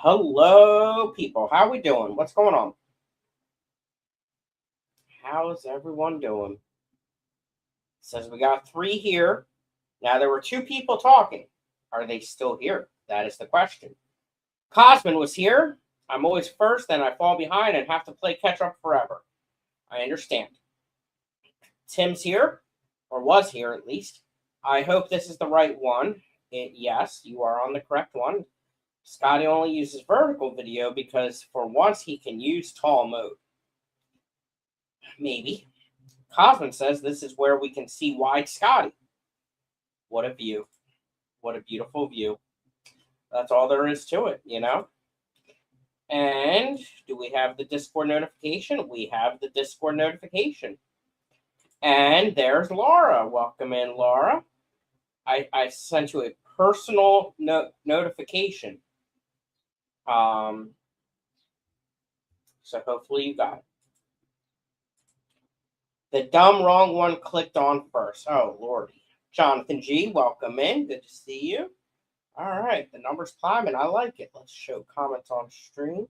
Hello, people. How we doing? What's going on? How's everyone doing? Says we got 3 here. Now, there were 2 people talking. Are they still here? That is the question. Cosman was here. I'm always first, and I fall behind and have to play catch up forever. I understand. Tim's here, or was here at least. I hope this is the right one. Yes, you are on the correct one. Scotty only uses vertical video because for once he can use tall mode. Maybe. Cosman says this is where we can see wide Scotty. What a view. What a beautiful view. That's all there is to it, you know? And do we have the Discord notification? We have the Discord notification. And there's Laura. Welcome in, Laura. I sent you a personal notification. So hopefully you got it. The dumb wrong one clicked on first. Oh, Lordy. Jonathan G, welcome in. Good to see you. All right, the number's climbing. I like it. Let's show comments on stream,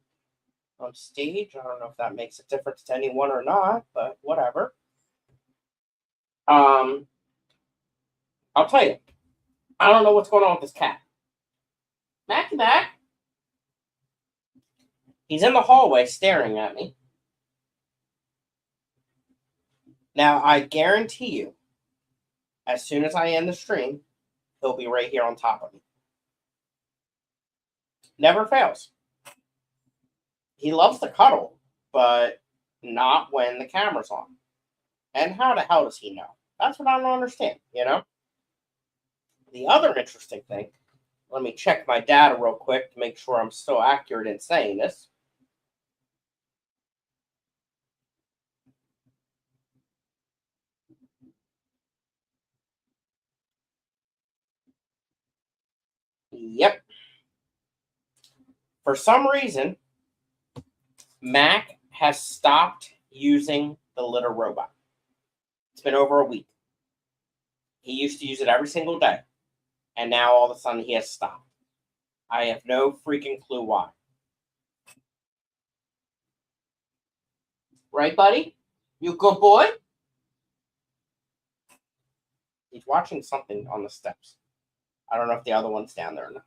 on stage. I don't know if that makes a difference to anyone or not, but whatever. I'll tell you. I don't know what's going on with this cat. Mack the CAT. He's in the hallway staring at me. Now, I guarantee you, as soon as I end the stream, he'll be right here on top of me. Never fails. He loves to cuddle, but not when the camera's on. And how the hell does he know? That's what I don't understand, you know? The other interesting thing, let me check my data real quick to make sure I'm still accurate in saying this. Yep. For some reason, Mac has stopped using the litter robot. It's been over a week. He used to use it every single day. And now all of a sudden he has stopped. I have no freaking clue why. Right, buddy? You good boy? He's watching something on the steps. I don't know if the other one's down there or not.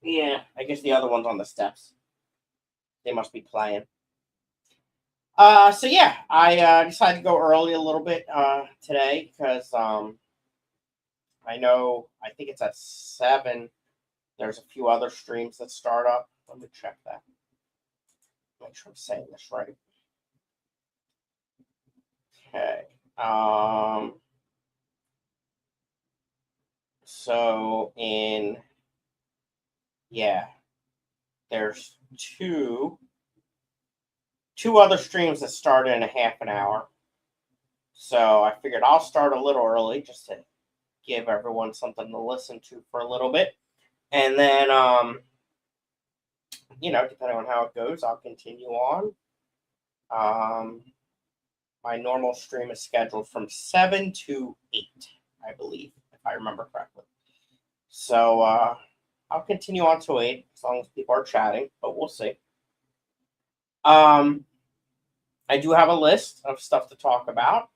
Yeah, I guess the other one's on the steps. They must be playing. So yeah, I decided to go early a little bit today because I think it's at 7. There's a few other streams that start up. Let me check that. Make sure I'm saying this right. Okay. So there's two other streams that start in a half an hour. So I figured I'll start a little early just to give everyone something to listen to for a little bit. And then, depending on how it goes, I'll continue on. My normal stream is scheduled from 7 to 8, I believe, if I remember correctly. So I'll continue on to 8 as long as people are chatting, but we'll see. I do have a list of stuff to talk about,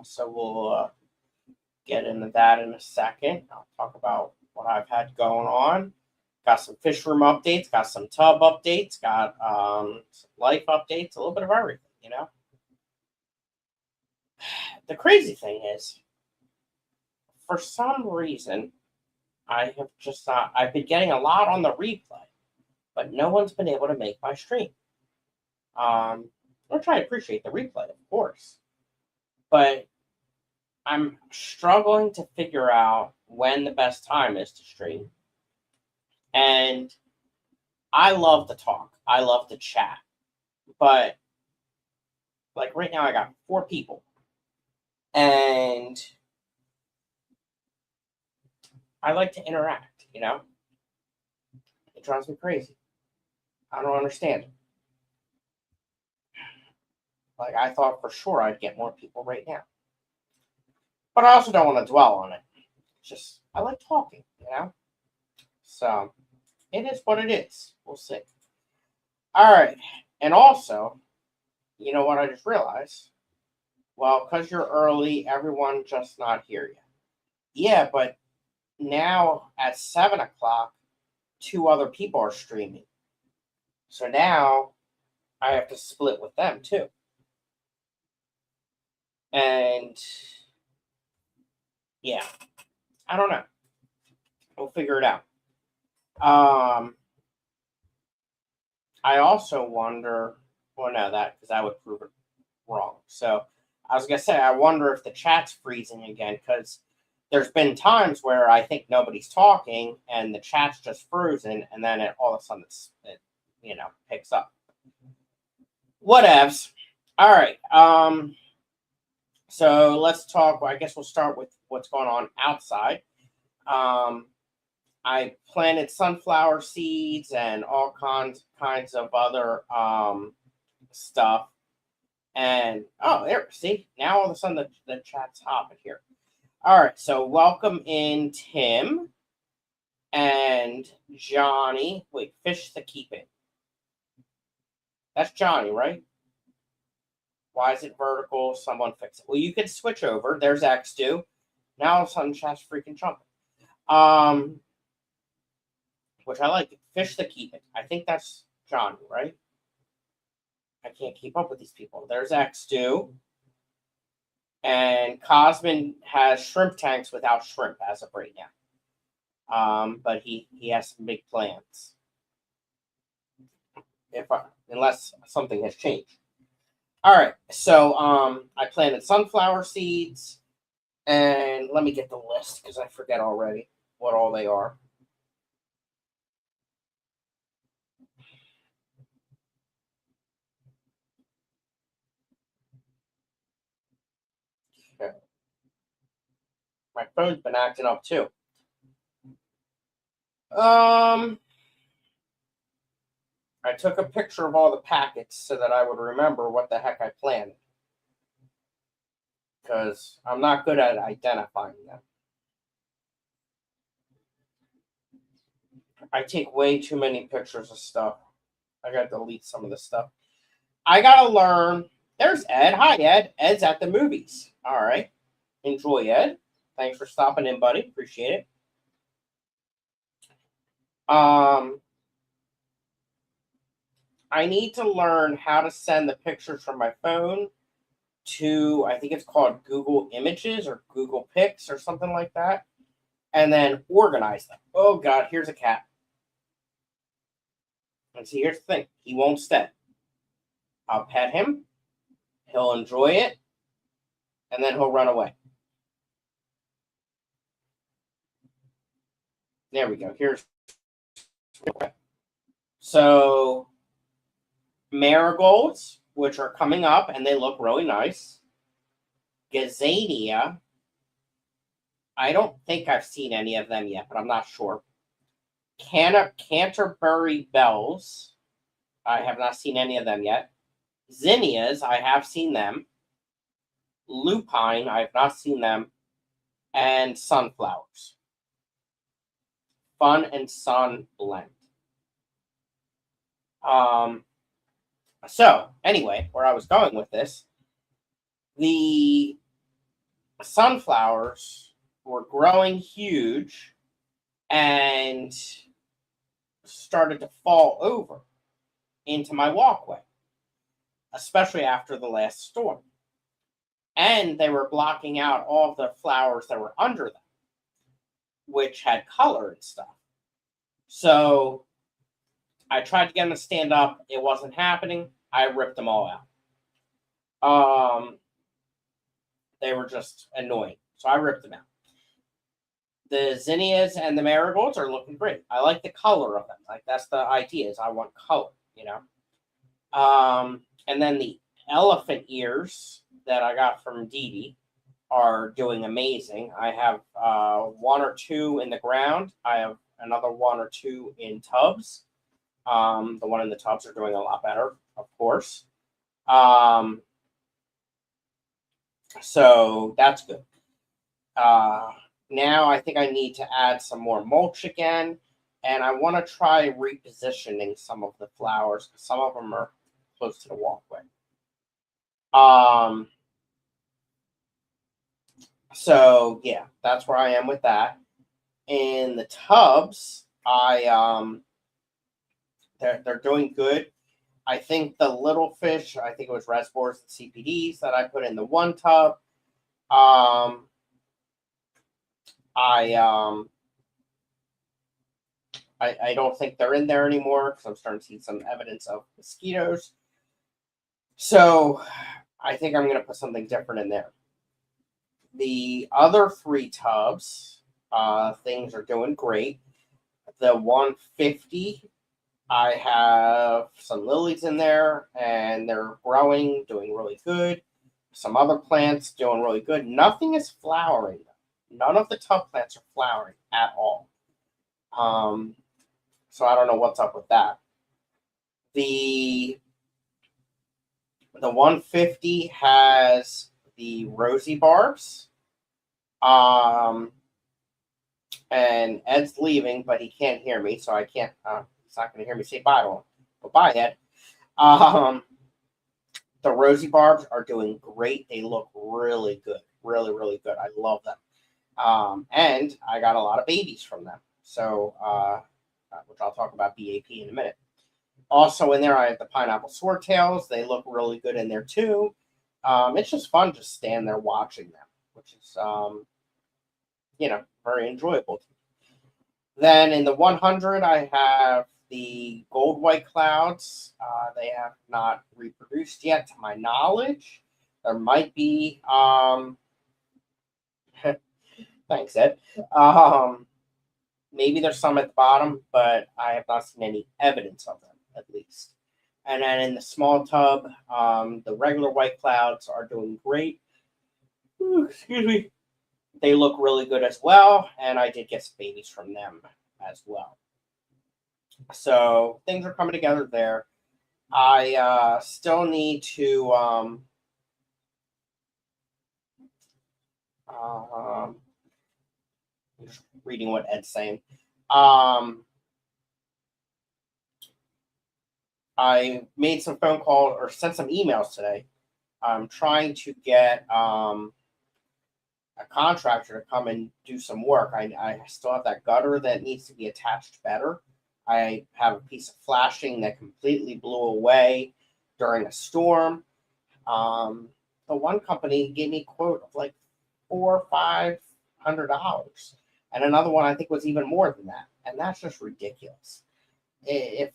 so we'll get into that in a second. I'll talk about what I've had going on. Got some fish room updates, got some tub updates, got some life updates, a little bit of everything, you know. The crazy thing is, for some reason, I've been getting a lot on the replay, but no one's been able to make my stream. Which I appreciate the replay, of course, but I'm struggling to figure out when the best time is to stream. And I love to talk. I love to chat. But like right now I got 4 people. And I like to interact, you know? It drives me crazy. I don't understand it. Like, I thought for sure I'd get more people right now. But I also don't want to dwell on it. Just, I like talking, you know? So, it is what it is. We'll see. All right. And also, you know what I just realized? Well, because you're early, everyone just not here yet. Yeah, but now at 7 o'clock, two other people are streaming. So now I have to split with them too. And yeah, I don't know. We'll figure it out. I also wonder, well, no, that because I would prove it wrong. So I was gonna say, I wonder if the chat's freezing again because there's been times where I think nobody's talking and the chat's just frozen, and then all of a sudden it picks up. Whatevs. All right. So let's talk. I guess we'll start with what's going on outside. I planted sunflower seeds and all kinds of other stuff. And oh, there, see, now all of a sudden the chat's hopping here. All right, so welcome in Tim and Johnny. Wait, Fish the Keep It. That's Johnny, right? Why is it vertical? Someone fix it. Well, you can switch over. There's X2. Now all of a sudden chat's freaking jumping. Which I like. Fish the Keep It. I think that's Johnny, right? I can't keep up with these people. There's X2. And Cosmin has shrimp tanks without shrimp as of right now. But he has some big plans. Unless something has changed. All right, so I planted sunflower seeds, and let me get the list because I forget already what all they are. Okay. My phone's been acting up too. I took a picture of all the packets so that I would remember what the heck I planted. Because I'm not good at identifying them. I take way too many pictures of stuff. I gotta delete some of the stuff. I gotta learn. There's Ed. Hi, Ed. Ed's at the movies. All right. Enjoy, Ed. Thanks for stopping in, buddy. Appreciate it. I need to learn how to send the pictures from my phone to, I think it's called Google Images or Google Pics or something like that, and then organize them. Oh, God, here's a cat. And see, here's the thing. He won't stay. I'll pet him. He'll enjoy it. And then he'll run away. There we go. Here's. So, marigolds, which are coming up, and they look really nice. Gazania. I don't think I've seen any of them yet, but I'm not sure. Canterbury bells. I have not seen any of them yet. Zinnias, I have seen them. Lupine, I have not seen them. And sunflowers. Fun and Sun blend. So, anyway, where I was going with this, the sunflowers were growing huge and started to fall over into my walkway, especially after the last storm. And they were blocking out all of the flowers that were under them, which had color and stuff. So I tried to get them to stand up. It wasn't happening. I ripped them all out. They were just annoying. So I ripped them out. The zinnias and the marigolds are looking great. I like the color of them. Like, that's the idea, is I want color, you know. And then the elephant ears that I got from Dee Dee are doing amazing. I have one or two in the ground. I have another one or two in tubs. The one in the tubs are doing a lot better, of course. So that's good. Now I think I need to add some more mulch again. And I want to try repositioning some of the flowers because some of them are close to the walkway. So yeah, that's where I am with that. In the tubs, they're doing good. I think the little fish, I think it was reservoirs and CPDs that I put in the one tub. I don't think they're in there anymore because I'm starting to see some evidence of mosquitoes. So I think I'm going to put something different in there. The other 3 tubs, things are doing great. The 150, I have some lilies in there, and they're growing, doing really good. Some other plants doing really good. Nothing is flowering. None of the tub plants are flowering at all. So I don't know what's up with that. The 150 has the rosy barbs. And Ed's leaving, but he can't hear me, so I can't. He's not going to hear me say bye to him. But bye, Ed. The rosy barbs are doing great. They look really good, really, really good. I love them. And I got a lot of babies from them. So, which I'll talk about BAP in a minute. Also in there, I have the pineapple swordtails. They look really good in there too. It's just fun to stand there watching them, which is, very enjoyable. Then in the 100, I have the gold white clouds. They have not reproduced yet, to my knowledge. There might be. Thanks, Ed. Maybe there's some at the bottom, but I have not seen any evidence of them, at least. And then in the small tub, the regular white clouds are doing great. Ooh, excuse me. They look really good as well, and I did get some babies from them as well. So things are coming together there. I still need to I'm just reading what Ed's saying. I made some phone calls or sent some emails today. I'm trying to get a contractor to come and do some work. I still have that gutter that needs to be attached better. I have a piece of flashing that completely blew away during a storm. The one company gave me a quote of like $400 or $500, and another one I think was even more than that, and that's just ridiculous. If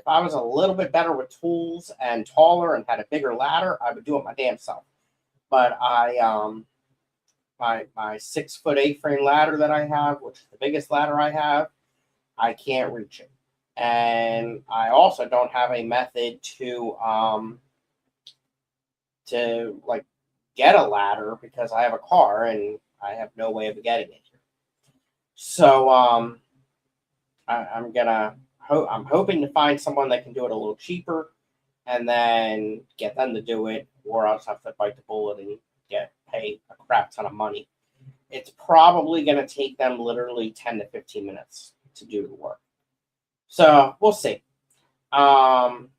I was a little bit better with tools and taller and had a bigger ladder, I would do it my damn self. But my 6'8" A-frame ladder that I have, which is the biggest ladder I have, I can't reach it. And I also don't have a method to like get a ladder because I have a car and I have no way of getting it here. So I'm hoping to find someone that can do it a little cheaper and then get them to do it, or I'll just have to bite the bullet and pay a crap ton of money. It's probably going to take them literally 10 to 15 minutes to do the work. So we'll see. I'm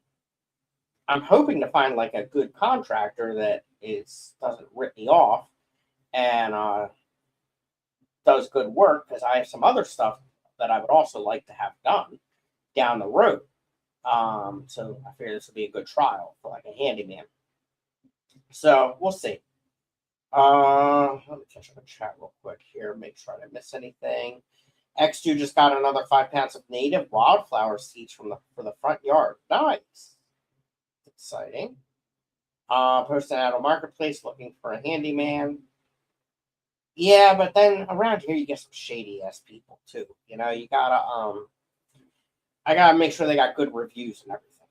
hoping to find like a good contractor that doesn't rip me off and does good work, because I have some other stuff that I would also like to have done down the road. So I figure this would be a good trial for like a handyman. So we'll see. Let me catch up the chat real quick here, make sure I didn't miss anything. X2 just got another 5 pounds of native wildflower seeds for the front yard. Nice. Exciting. Posting out on Marketplace looking for a handyman. Yeah, but then around here you get some shady ass people too. You gotta I gotta make sure they got good reviews and everything.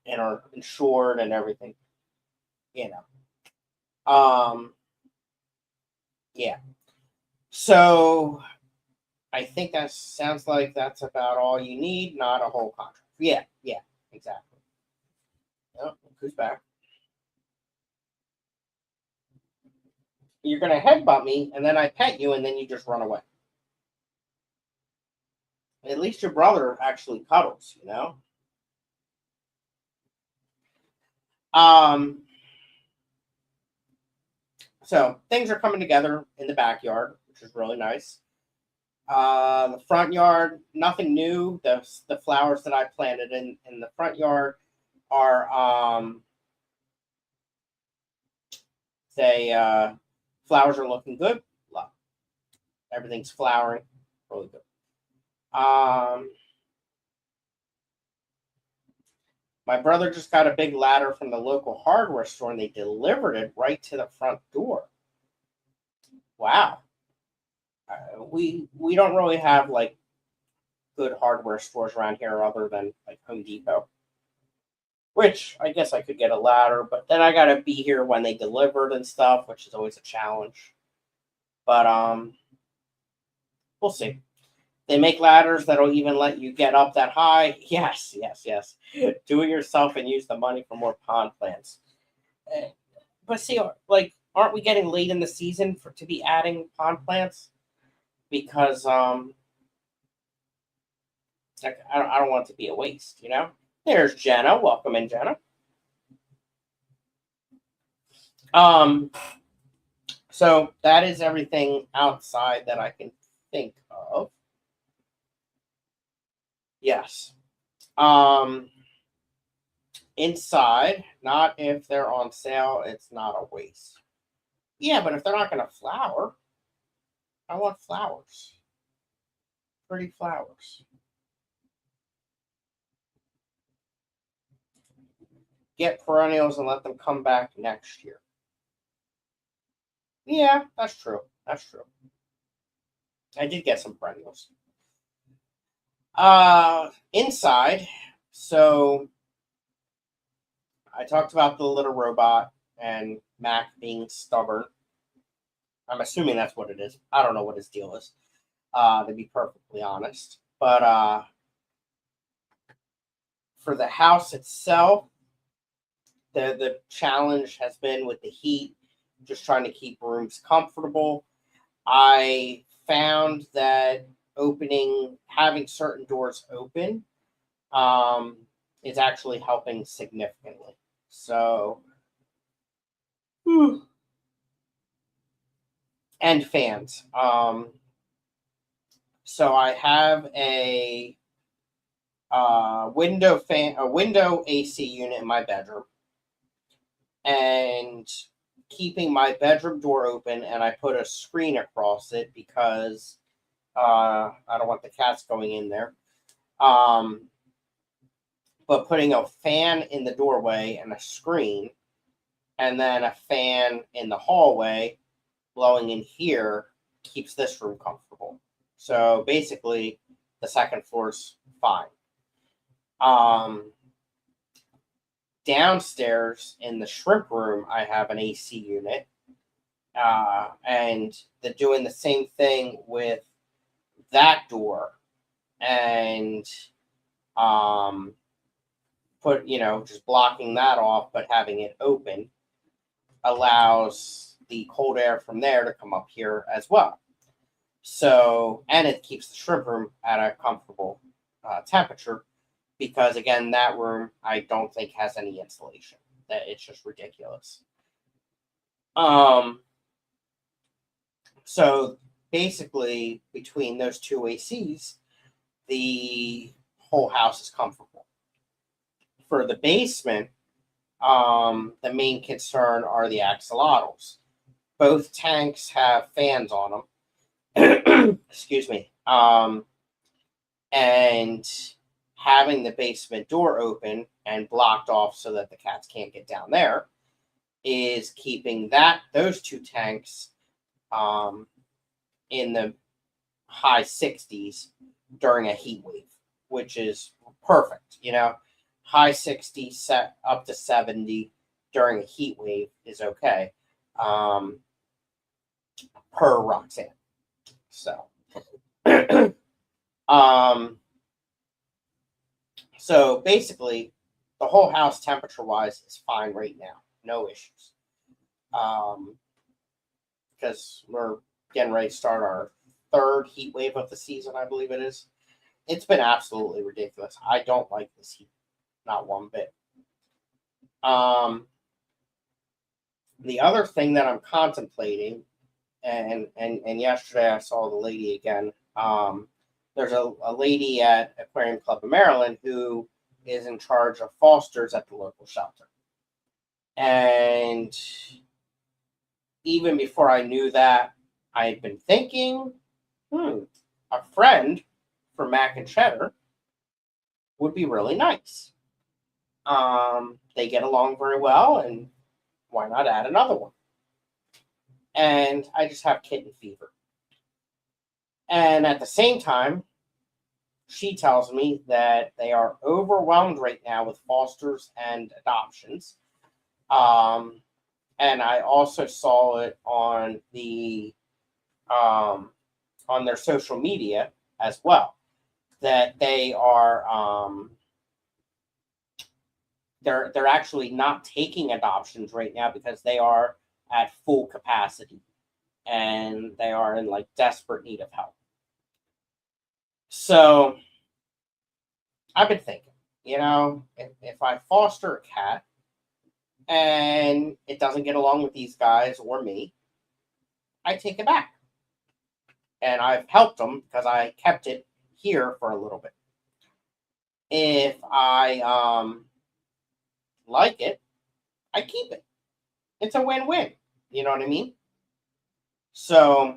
And are insured and everything. Yeah. So I think that sounds like that's about all you need, not a whole contract. Yeah, exactly. Oh, who's back? You're gonna headbutt me, and then I pet you, and then you just run away. At least your brother actually cuddles, you know? So things are coming together in the backyard, which is really nice. The front yard, nothing new. The flowers that I planted in the front yard are flowers are looking good. Everything's flowering, really good. My brother just got a big ladder from the local hardware store and they delivered it right to the front door. Wow. We don't really have like good hardware stores around here other than like Home Depot. Which I guess I could get a ladder, but then I gotta be here when they delivered and stuff, which is always a challenge. But we'll see. They make ladders that'll even let you get up that high. Yes, yes, yes. Do it yourself and use the money for more pond plants. But see, like, aren't we getting late in the season to be adding pond plants? Because like, I don't want it to be a waste, you know. There's Jenna. Welcome in, Jenna. So that is everything outside that I can think of. Yes. Inside, not if they're on sale, it's not a waste. Yeah, but if they're not going to flower, I want flowers. Pretty flowers. Get perennials and let them come back next year. Yeah, that's true. That's true. I did get some perennials. Inside, so I talked about the little robot and Mac being stubborn. I'm assuming that's what it is. I don't know what his deal is, to be perfectly honest. But for the house itself, the challenge has been with the heat, just trying to keep rooms comfortable. I found that having certain doors open, is actually helping significantly. So, and fans. So I have a window AC unit in my bedroom, and keeping my bedroom door open, and I put a screen across it because I don't want the cats going in there. But putting a fan in the doorway and a screen, and then a fan in the hallway blowing in here keeps this room comfortable. So basically, the second floor's fine. Downstairs in the shrimp room, I have an AC unit, and they're doing the same thing with that door, and just blocking that off, but having it open allows the cold air from there to come up here as well. So, and it keeps the shrimp room at a comfortable temperature, because again, that room I don't think has any insulation. That it's just ridiculous. So basically, between those two ACs, the whole house is comfortable. For the basement, the main concern are the axolotls. Both tanks have fans on them. Excuse me. And having the basement door open and blocked off so that the cats can't get down there is keeping those two tanks in the high 60s during a heat wave, which is perfect. High 60s set up to 70 during a heat wave is okay. Per Roxanne. So, so basically, the whole house temperature-wise is fine right now. No issues. Because we're getting ready to start our third heat wave of the season, I believe it is. it's been absolutely ridiculous. I don't like this heat, not one bit. The other thing that I'm contemplating, and yesterday I saw the lady again. There's a lady at Aquarium Club of Maryland who is in charge of fosters at the local shelter. And even before I knew that, I had been thinking, a friend for Mac and Cheddar would be really nice. They get along very well, and why not add another one? And I just have kitten fever. And at the same time, she tells me that they are overwhelmed right now with fosters and adoptions. And I also saw it on the on their social media as well, that they are they're actually not taking adoptions right now because they are at full capacity and they are in like desperate need of help. So I've been thinking, if I foster a cat and it doesn't get along with these guys or me, I take it back. And I've helped them because I kept it here for a little bit. If I like it, I keep it. It's a win-win. You know what I mean? So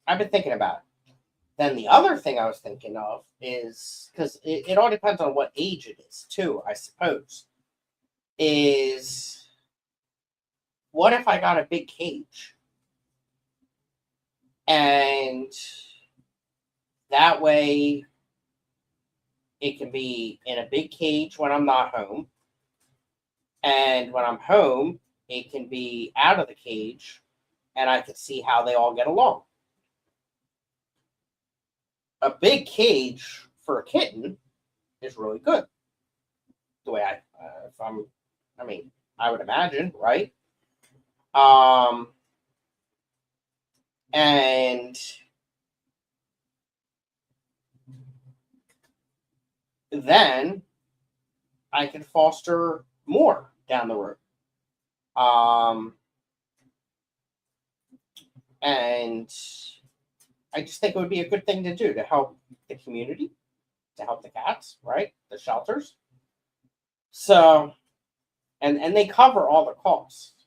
I've been thinking about it. Then the other thing I was thinking of is, because it all depends on what age it is too, I suppose, is what if I got a big cage? And that way it can be in a big cage when I'm not home. And when I'm home, it can be out of the cage and I can see how they all get along. A big cage for a kitten is really good. The way I would imagine, right? And then I can foster more down the road. And I just think it would be a good thing to do to help the community, to help the cats, right? The shelters. So, and they cover all the costs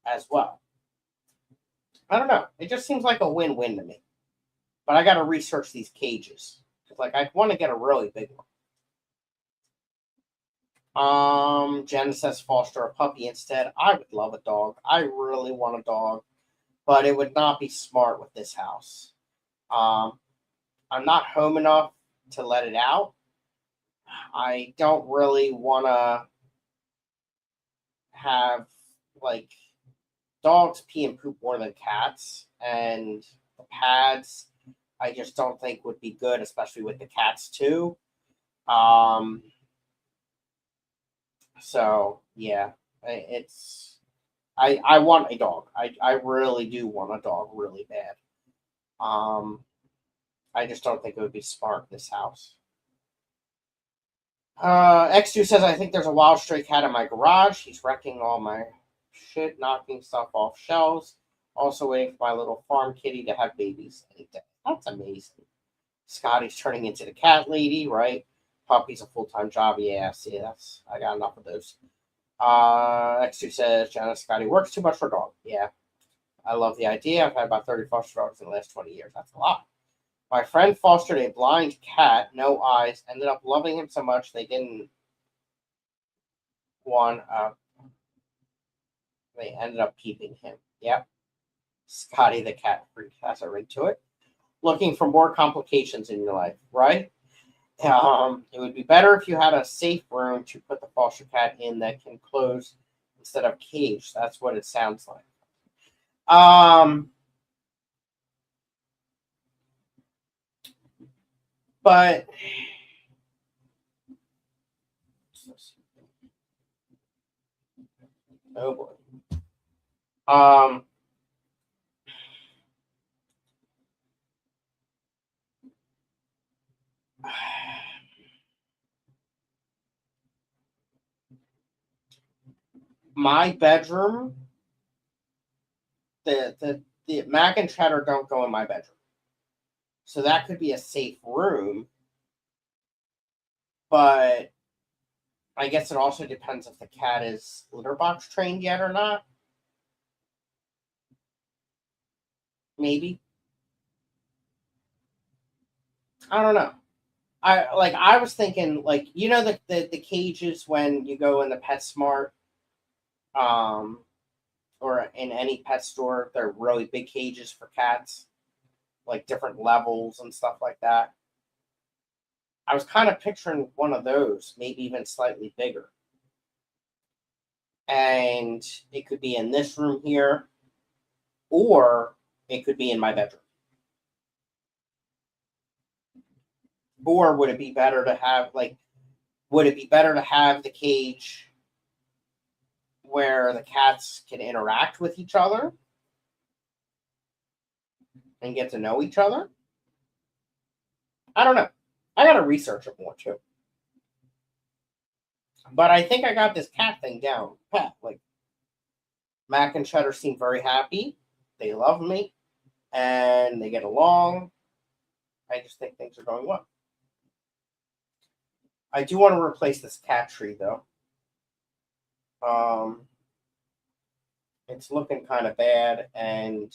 as well. I don't know. It just seems like a win-win to me. But I got to research these cages. Like, I want to get a really big one. Jen says foster a puppy instead. I would love a dog. I really want a dog. But it would not be smart with this house. I'm not home enough to let it out. I don't really want to have, like, dogs pee and poop more than cats. And the pads, I just don't think would be good, especially with the cats, too. So, yeah, I want a dog. I really do want a dog really bad. I just don't think it would be smart in this house. X2 says, I think there's a wild stray cat in my garage. He's wrecking all my shit, knocking stuff off shelves. Also waiting for my little farm kitty to have babies. That's amazing. Scotty's turning into the cat lady, right? Puppy's a full-time job. Yeah, see, I got enough of those. X2 says, Janice Scotty works too much for a dog. Yeah, I love the idea. I've had about 30 foster dogs in the last 20 years. That's a lot. My friend fostered a blind cat, no eyes, ended up loving him so much they didn't want, they ended up keeping him. Yep. Scotty the cat freak has a ring to it. Looking for more complications in your life, right? It would be better if you had a safe room to put the foster cat in that can close instead of cage. That's what it sounds like. But oh boy. my bedroom, the Mac and Cheddar don't go in my bedroom. So that could be a safe room. But I guess it also depends if the cat is litter box trained yet or not. Maybe. I don't know. I was thinking, like, you know, the cages when you go in the PetSmart, or in any pet store, they're really big cages for cats, like different levels and stuff like that. I was kind of picturing one of those, maybe even slightly bigger. And it could be in this room here, or it could be in my bedroom. Or would it be better to have, like, would it be better to have the cage where the cats can interact with each other and get to know each other? I don't know. I got to research it more too. But I think I got this cat thing down pat. Like, Mac and Cheddar seem very happy. They love me and they get along. I just think things are going well. I do want to replace this cat tree though. It's looking kind of bad, and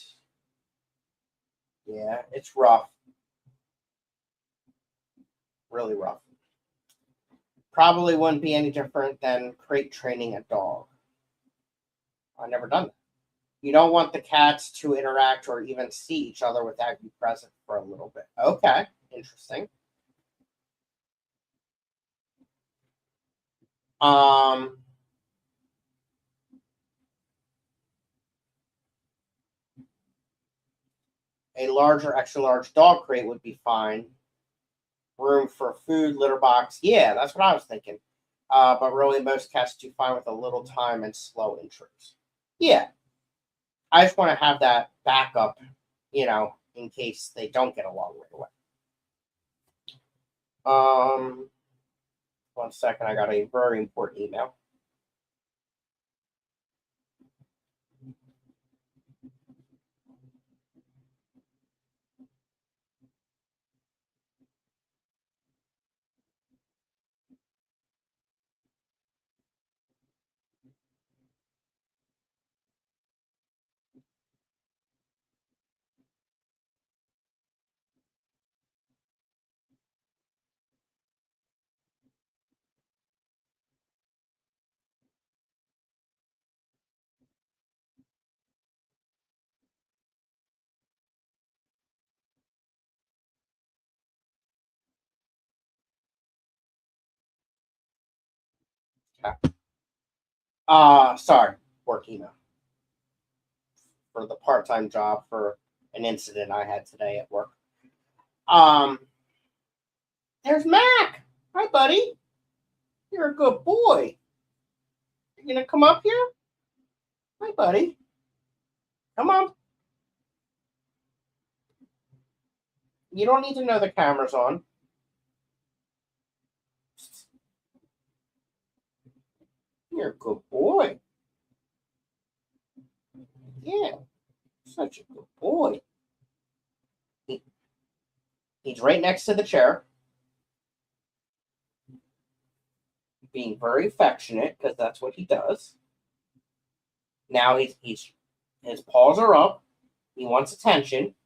yeah, it's rough. Really rough. Probably wouldn't be any different than crate training a dog. I've never done that. You don't want the cats to interact or even see each other without you present for a little bit. Okay, interesting. Um, a larger, extra large dog crate would be fine. Room for food, litter box. Yeah, that's what I was thinking. But really, most cats do fine with a little time and slow entries. Yeah, I just want to have that backup, in case they don't get along right away. Um, 1 second, I got a very important email. Okay. Sorry, work email for the part-time job for an incident I had today at work. Um, there's Mac. Hi, buddy. You're a good boy. You gonna come up here? Hi, buddy. Come on. You don't need to know the camera's on. You're a good boy. Yeah, such a good boy. He's right next to the chair, being very affectionate because that's what he does. Now he's his paws are up. He wants attention.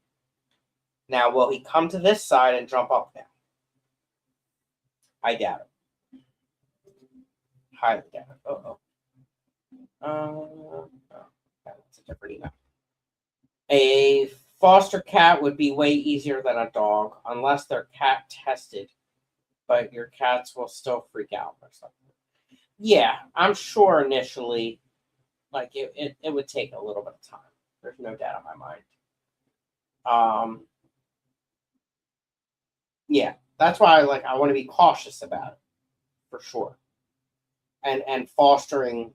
Now, will he come to this side and jump up now? I doubt it. Highly doubt it. That's a different email. A foster cat would be way easier than a dog, unless they're cat tested, but your cats will still freak out or something. Yeah, I'm sure initially, like it would take a little bit of time. There's no doubt in my mind. Yeah, that's why I want to be cautious about it for sure. And fostering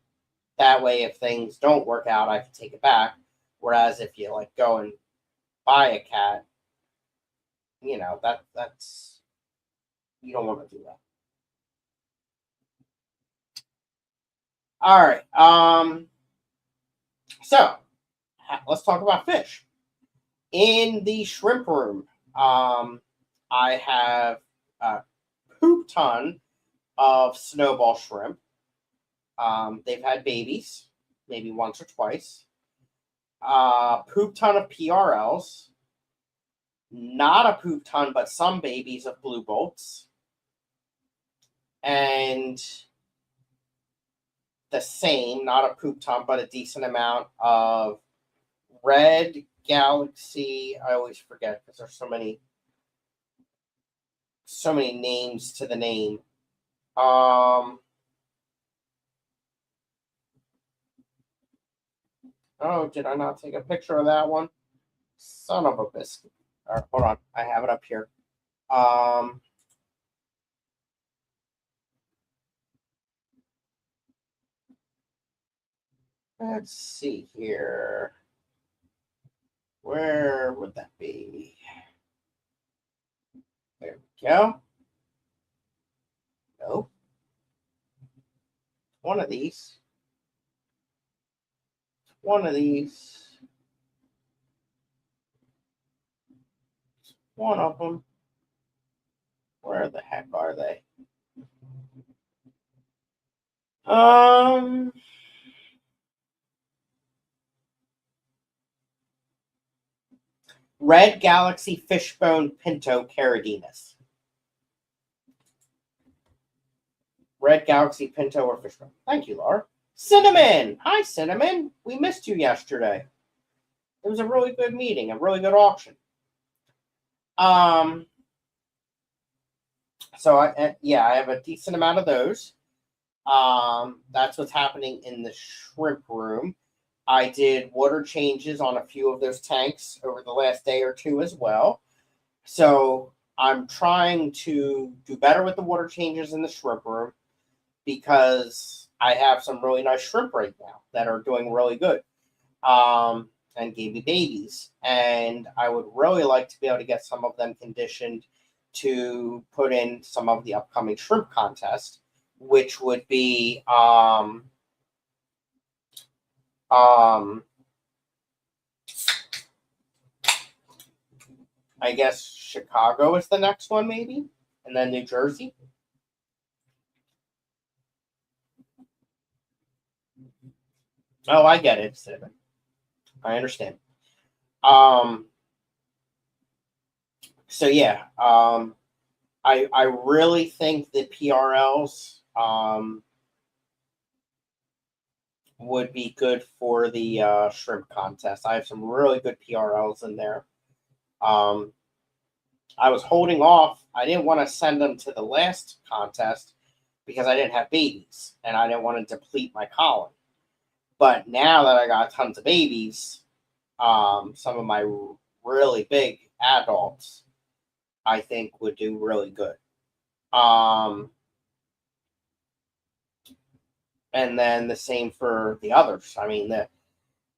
that way, if things don't work out, I can take it back. Whereas if you go and buy a cat, that's you don't want to do that. All right. So let's talk about fish. In the shrimp room, I have a poop ton of snowball shrimp. They've had babies, maybe once or twice. Poop ton of PRLs. Not a poop ton, but some babies of blue bolts. And the same, not a poop ton, but a decent amount of red galaxy. I always forget because there's so many names to the name. Oh, did I not take a picture of that one? Son of a biscuit. All right, hold on. I have it up here. Let's see here. Where would that be? There we go. Nope. One of these. One of these. One of them. Where the heck are they? Red Galaxy Fishbone Pinto Caridinus. Red Galaxy Pinto or Fishbone. Thank you, Laura. Cinnamon! Hi, Cinnamon. We missed you yesterday. It was a really good meeting, a really good auction. So I have a decent amount of those. That's what's happening in the shrimp room. I did water changes on a few of those tanks over the last day or two as well. So I'm trying to do better with the water changes in the shrimp room because I have some really nice shrimp right now that are doing really good and gave me babies. And I would really like to be able to get some of them conditioned to put in some of the upcoming shrimp contest, which would be I guess Chicago is the next one, maybe, and then New Jersey. Oh, I get it, Cinnamon. I understand. So yeah, I really think that PRLs would be good for the shrimp contest. I have some really good PRLs in there. I was holding off. I didn't want to send them to the last contest because I didn't have babies and I didn't want to deplete my colony. But now that I got tons of babies, some of my really big adults, I think would do really good. And then the same for the others. I mean,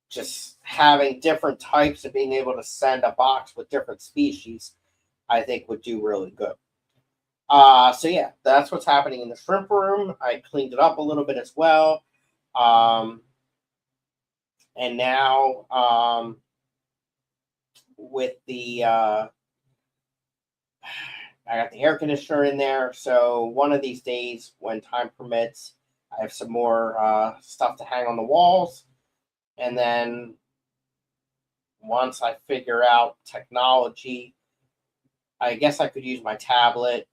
just having different types and being able to send a box with different species, I think would do really good. So yeah, that's what's happening in the shrimp room. I cleaned it up a little bit as well. And now with the I got the air conditioner in there. So one of these days, when time permits, I have some more stuff to hang on the walls. And then once I figure out technology, I guess I could use my tablet,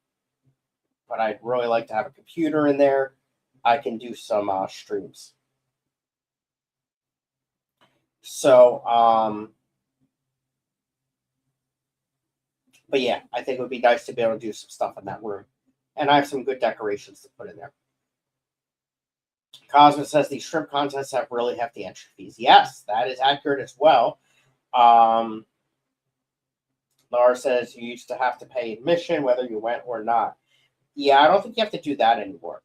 but I'd really like to have a computer in there. I can do some streams. So, but yeah, I think it would be nice to be able to do some stuff in that room. And I have some good decorations to put in there. Cosmo says these shrimp contests have really hefty entry fees. Yes, that is accurate as well. Laura says you used to have to pay admission whether you went or not. Yeah, I don't think you have to do that anymore.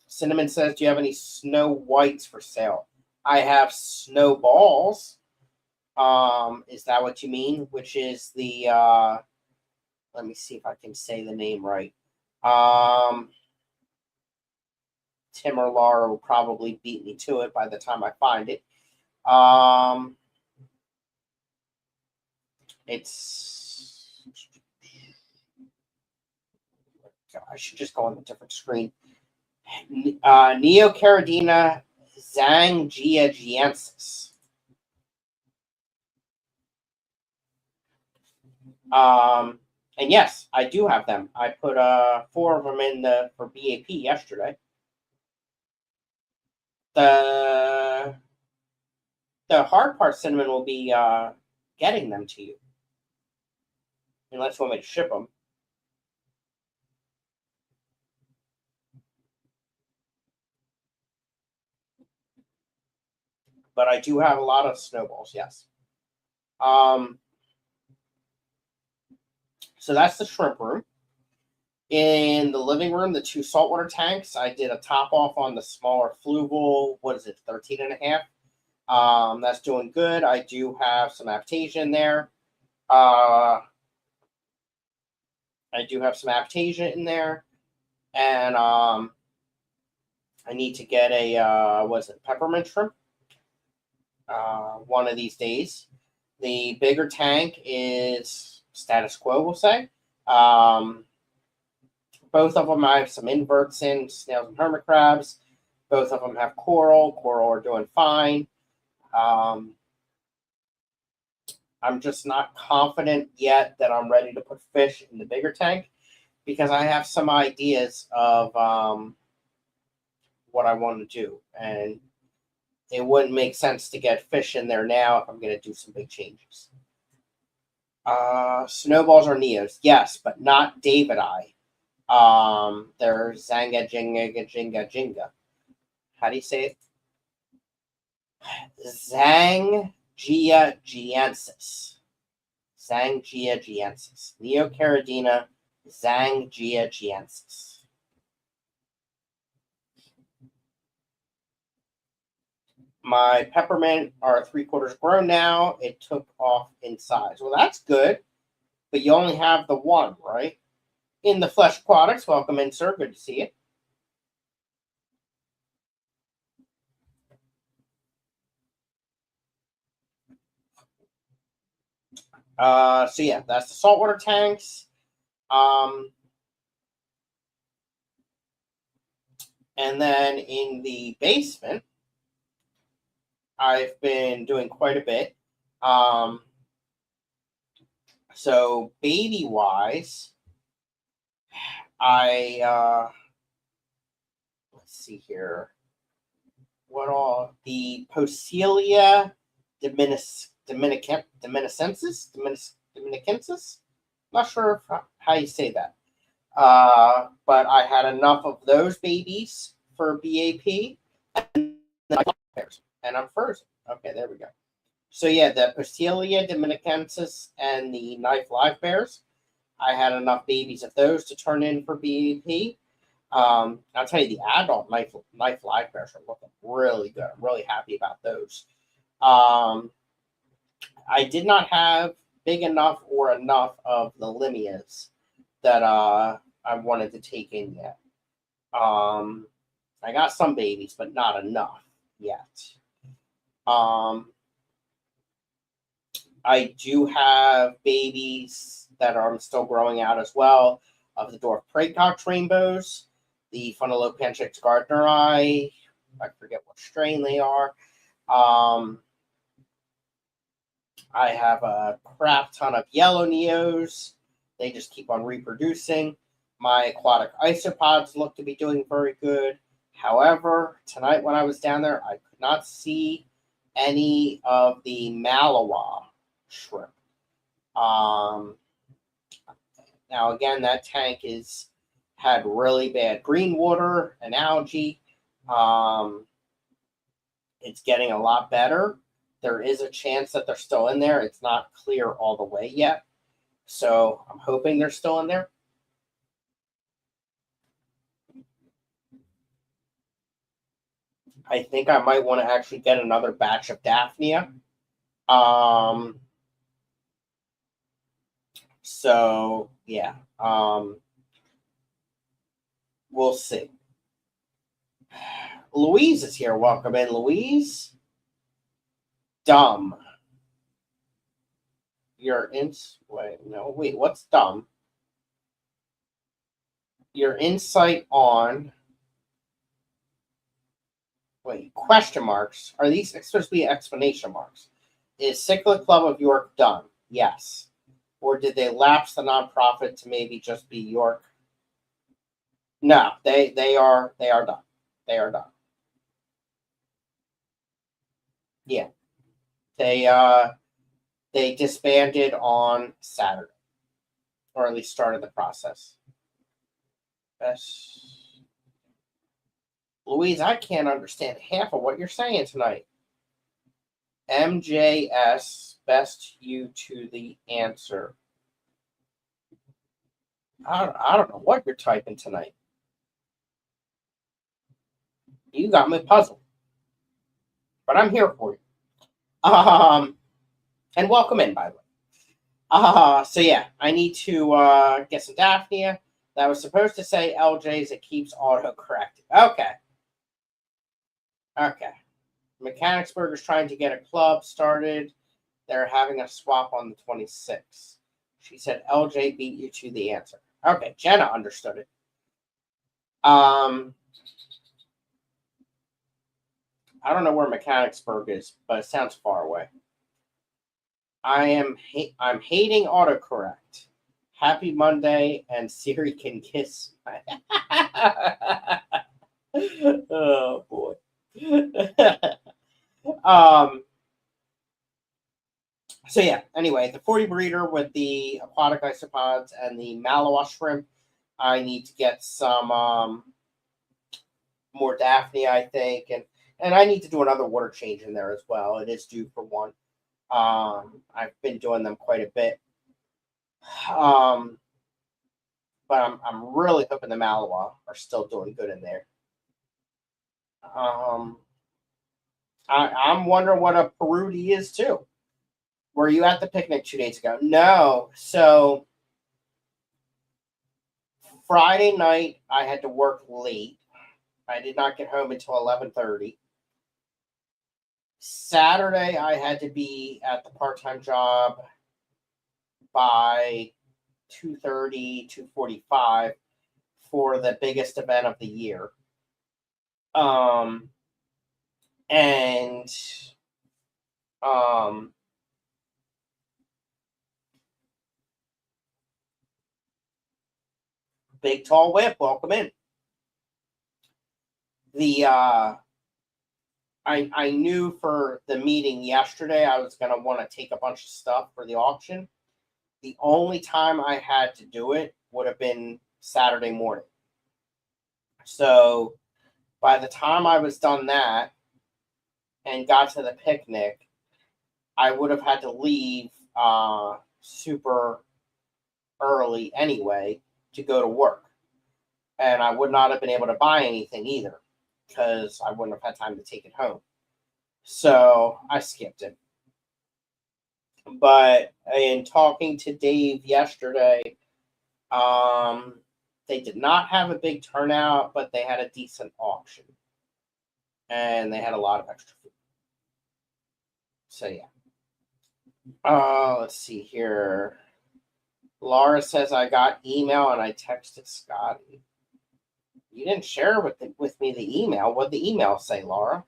Cinnamon says, do you have any snow whites for sale? I have snowballs. Is that what you mean? Which is the let me see if I can say the name right. Tim or Laura will probably beat me to it by the time I find it. It's... I should just go on a different screen. Neocaridina zangjiajiensis. And yes, I do have them. I put 4 of them in for BAP yesterday. The hard part, Cinnamon, will be getting them to you. Unless you want me to ship them. But I do have a lot of snowballs, yes. So that's the shrimp room. In the living room, the 2 saltwater tanks, I did a top off on the smaller fluval. What is it, 13 and a half? That's doing good. I do have some aptasia in there. I do have some aptasia in there. And I need to get a, peppermint shrimp one of these days. The bigger tank is status quo, we'll say. Both of them, I have some inverts in, snails and hermit crabs. Both of them have coral. Coral are doing fine. I'm just not confident yet that I'm ready to put fish in the bigger tank because I have some ideas of what I want to do. And it wouldn't make sense to get fish in there now if I'm going to do some big changes. Snowballs are Neos, yes, but not David Eye. They're Zanga Jinga Jinga Jinga. How do you say it? Zangjiajiensis. Zangjiajiensis. Neocaridina Zangjiajiensis. My peppermint are 3/4 grown now. It took off in size. Well, that's good, but you only have the one, right? In the Flesh Aquatics, welcome in, sir. Good to see you. So yeah, that's the saltwater tanks. And then in the basement, I've been doing quite a bit. So baby-wise, let's see here. What all? The Poecilia dominicensis? Not sure how you say that. But I had enough of those babies for BAP. And I'm frozen. Okay, there we go. So yeah, the Poecilia dominicensis and the knife live bears. I had enough babies of those to turn in for BAP. I'll tell you, the adult knife live bears are looking really good. I'm really happy about those. I did not have big enough or enough of the limias that I wanted to take in yet. I got some babies, but not enough yet. I do have babies that are still growing out as well of the dwarf praecox rainbows, the Phonolopanchax gardneri. I forget what strain they are. I have a crap ton of yellow neos. They just keep on reproducing. My aquatic isopods look to be doing very good. However, tonight when I was down there, I could not see any of the Malawa shrimp. Now, again, that tank had really bad green water and algae. It's getting a lot better. There is a chance that they're still in there. It's not clear all the way yet. So I'm hoping they're still in there. I think I might want to actually get another batch of Daphnia. So yeah, we'll see. Louise is here. Welcome in, Louise. Dumb. Wait, what's dumb? Your insight on... Wait, question marks. Are these supposed to be exclamation marks? Is Cyclic Club of York done? Yes. Or did they lapse the nonprofit to maybe just be York? No, they are done. They are done. Yeah. They disbanded on Saturday. Or at least started the process. Louise, I can't understand half of what you're saying tonight. MJS, best you to the answer. I don't know what you're typing tonight. You got me puzzled. But I'm here for you. And welcome in, by the way. So yeah, I need to get some Daphnia. That was supposed to say LJ's. It keeps auto-correcting. Okay. Mechanicsburg is trying to get a club started. They're having a swap on the 26th. She said LJ beat you to the answer. Okay, Jenna understood it. I don't know where Mechanicsburg is, but it sounds far away. I'm hating autocorrect. Happy Monday, and Siri can kiss. Oh boy. So yeah, anyway, the 40 breeder with the aquatic isopods and the Malawa shrimp. I need to get some more Daphne, I think, and I need to do another water change in there as well. It is due for one. I've been doing them quite a bit. But I'm really hoping the Malawa are still doing good in there. I'm wondering what a Peruti is too. Were you at the picnic 2 days ago? No. So Friday night I had to work late. I did not get home until 11:30. Saturday I had to be at the part-time job by 2:30, 2:45 for the biggest event of the year. Big Tall Whip, welcome in. I knew for the meeting yesterday I was going to want to take a bunch of stuff for the auction. The only time I had to do it would have been Saturday morning. So by the time I was done that and got to the picnic, I would have had to leave super early anyway to go to work. And I would not have been able to buy anything either because I wouldn't have had time to take it home. So I skipped it. But in talking to Dave yesterday, they did not have a big turnout, but they had a decent auction. And they had a lot of extra food. So yeah. Let's see here. Laura says I got email and I texted Scotty. You didn't share with me the email. What did the email say, Laura?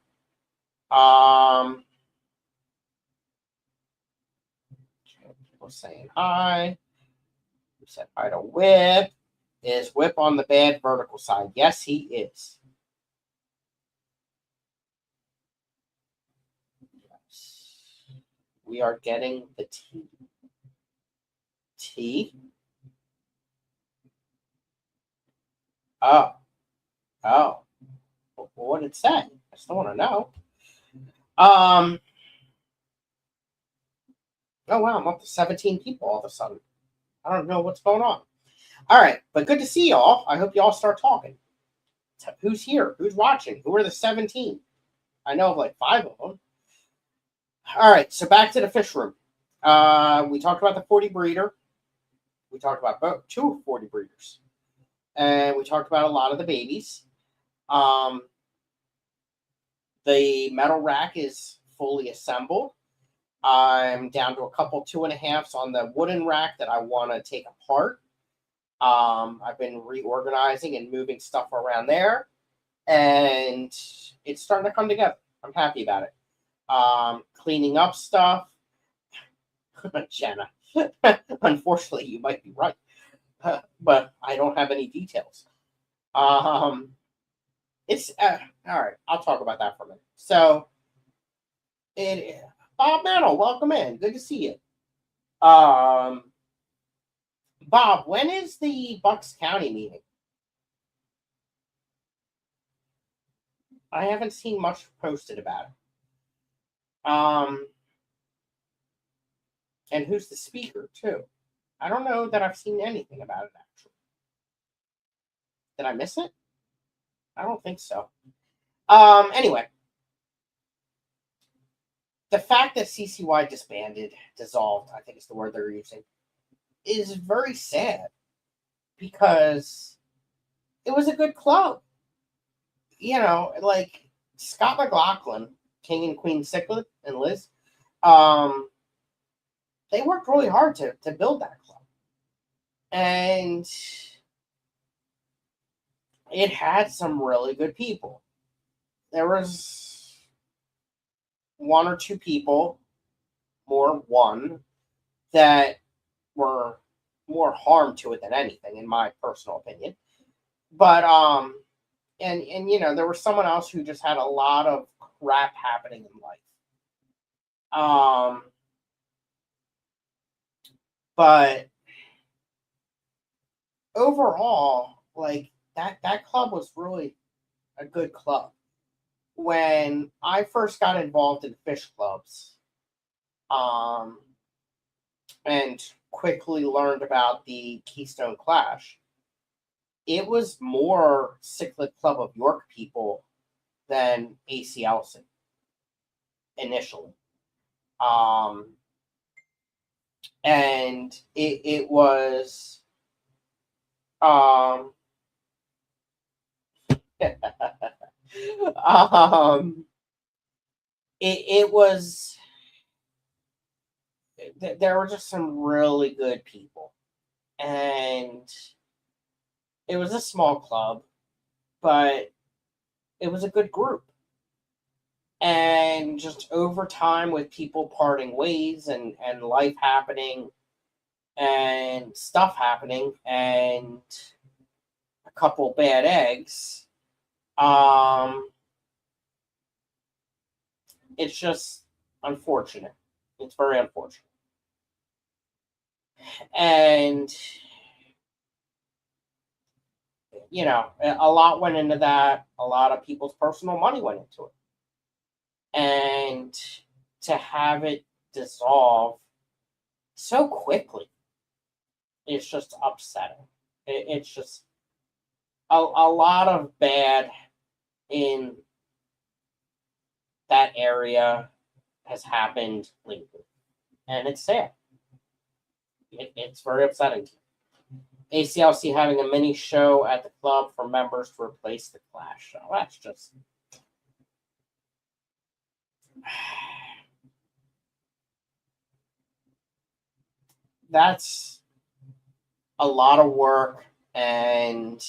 People saying hi. You said hi to Whip. Is Whip on the bad vertical side? Yes, he is. Yes. We are getting the tea. Tea? Oh. What did it say? I still want to know. Oh wow, I'm up to 17 people all of a sudden. I don't know what's going on. All right, but good to see y'all. I hope y'all start talking. Who's here? Who's watching? Who are the 17? I know of like 5 of them. All right, so back to the fish room. We talked about the 40 breeder. We talked about 2 40 breeders. And we talked about a lot of the babies. The metal rack is fully assembled. I'm down to a couple 2.5s on the wooden rack that I want to take apart. I've been reorganizing and moving stuff around there, and it's starting to come together. I'm happy about it. Cleaning up stuff. Jenna, unfortunately, you might be right, but I don't have any details. It's all right. I'll talk about that for a minute. So, Bob Mantle, welcome in. Good to see you. Bob, when is the Bucks County meeting? I haven't seen much posted about it. And who's the speaker too? I don't know that I've seen anything about it actually. Did I miss it? I don't think so. Anyway, the fact that CCY dissolved, I think is the word they're using, is very sad because it was a good club. You know, like Scott McLaughlin, King and Queen Ciclet, and Liz, they worked really hard to build that club. And it had some really good people. There was one or two people, one, that were more harm to it than anything, in my personal opinion. But and you know, there was someone else who just had a lot of crap happening in life. But overall, like that club was really a good club. When I first got involved in fish clubs, and quickly learned about the Keystone Clash, it was more Ciclet Club of York people than ACLC initially. And it was it was there were just some really good people, and it was a small club, but it was a good group. And just over time, with people parting ways and life happening and stuff happening and a couple bad eggs, it's just unfortunate. It's very unfortunate. And you know, a lot went into that. A lot of people's personal money went into it. And to have it dissolve so quickly, it's just upsetting. It's just a lot of bad in that area has happened lately. And it's sad. It's very upsetting to me. ACLC having a mini show at the club for members to replace the Clash show. That's just... that's a lot of work and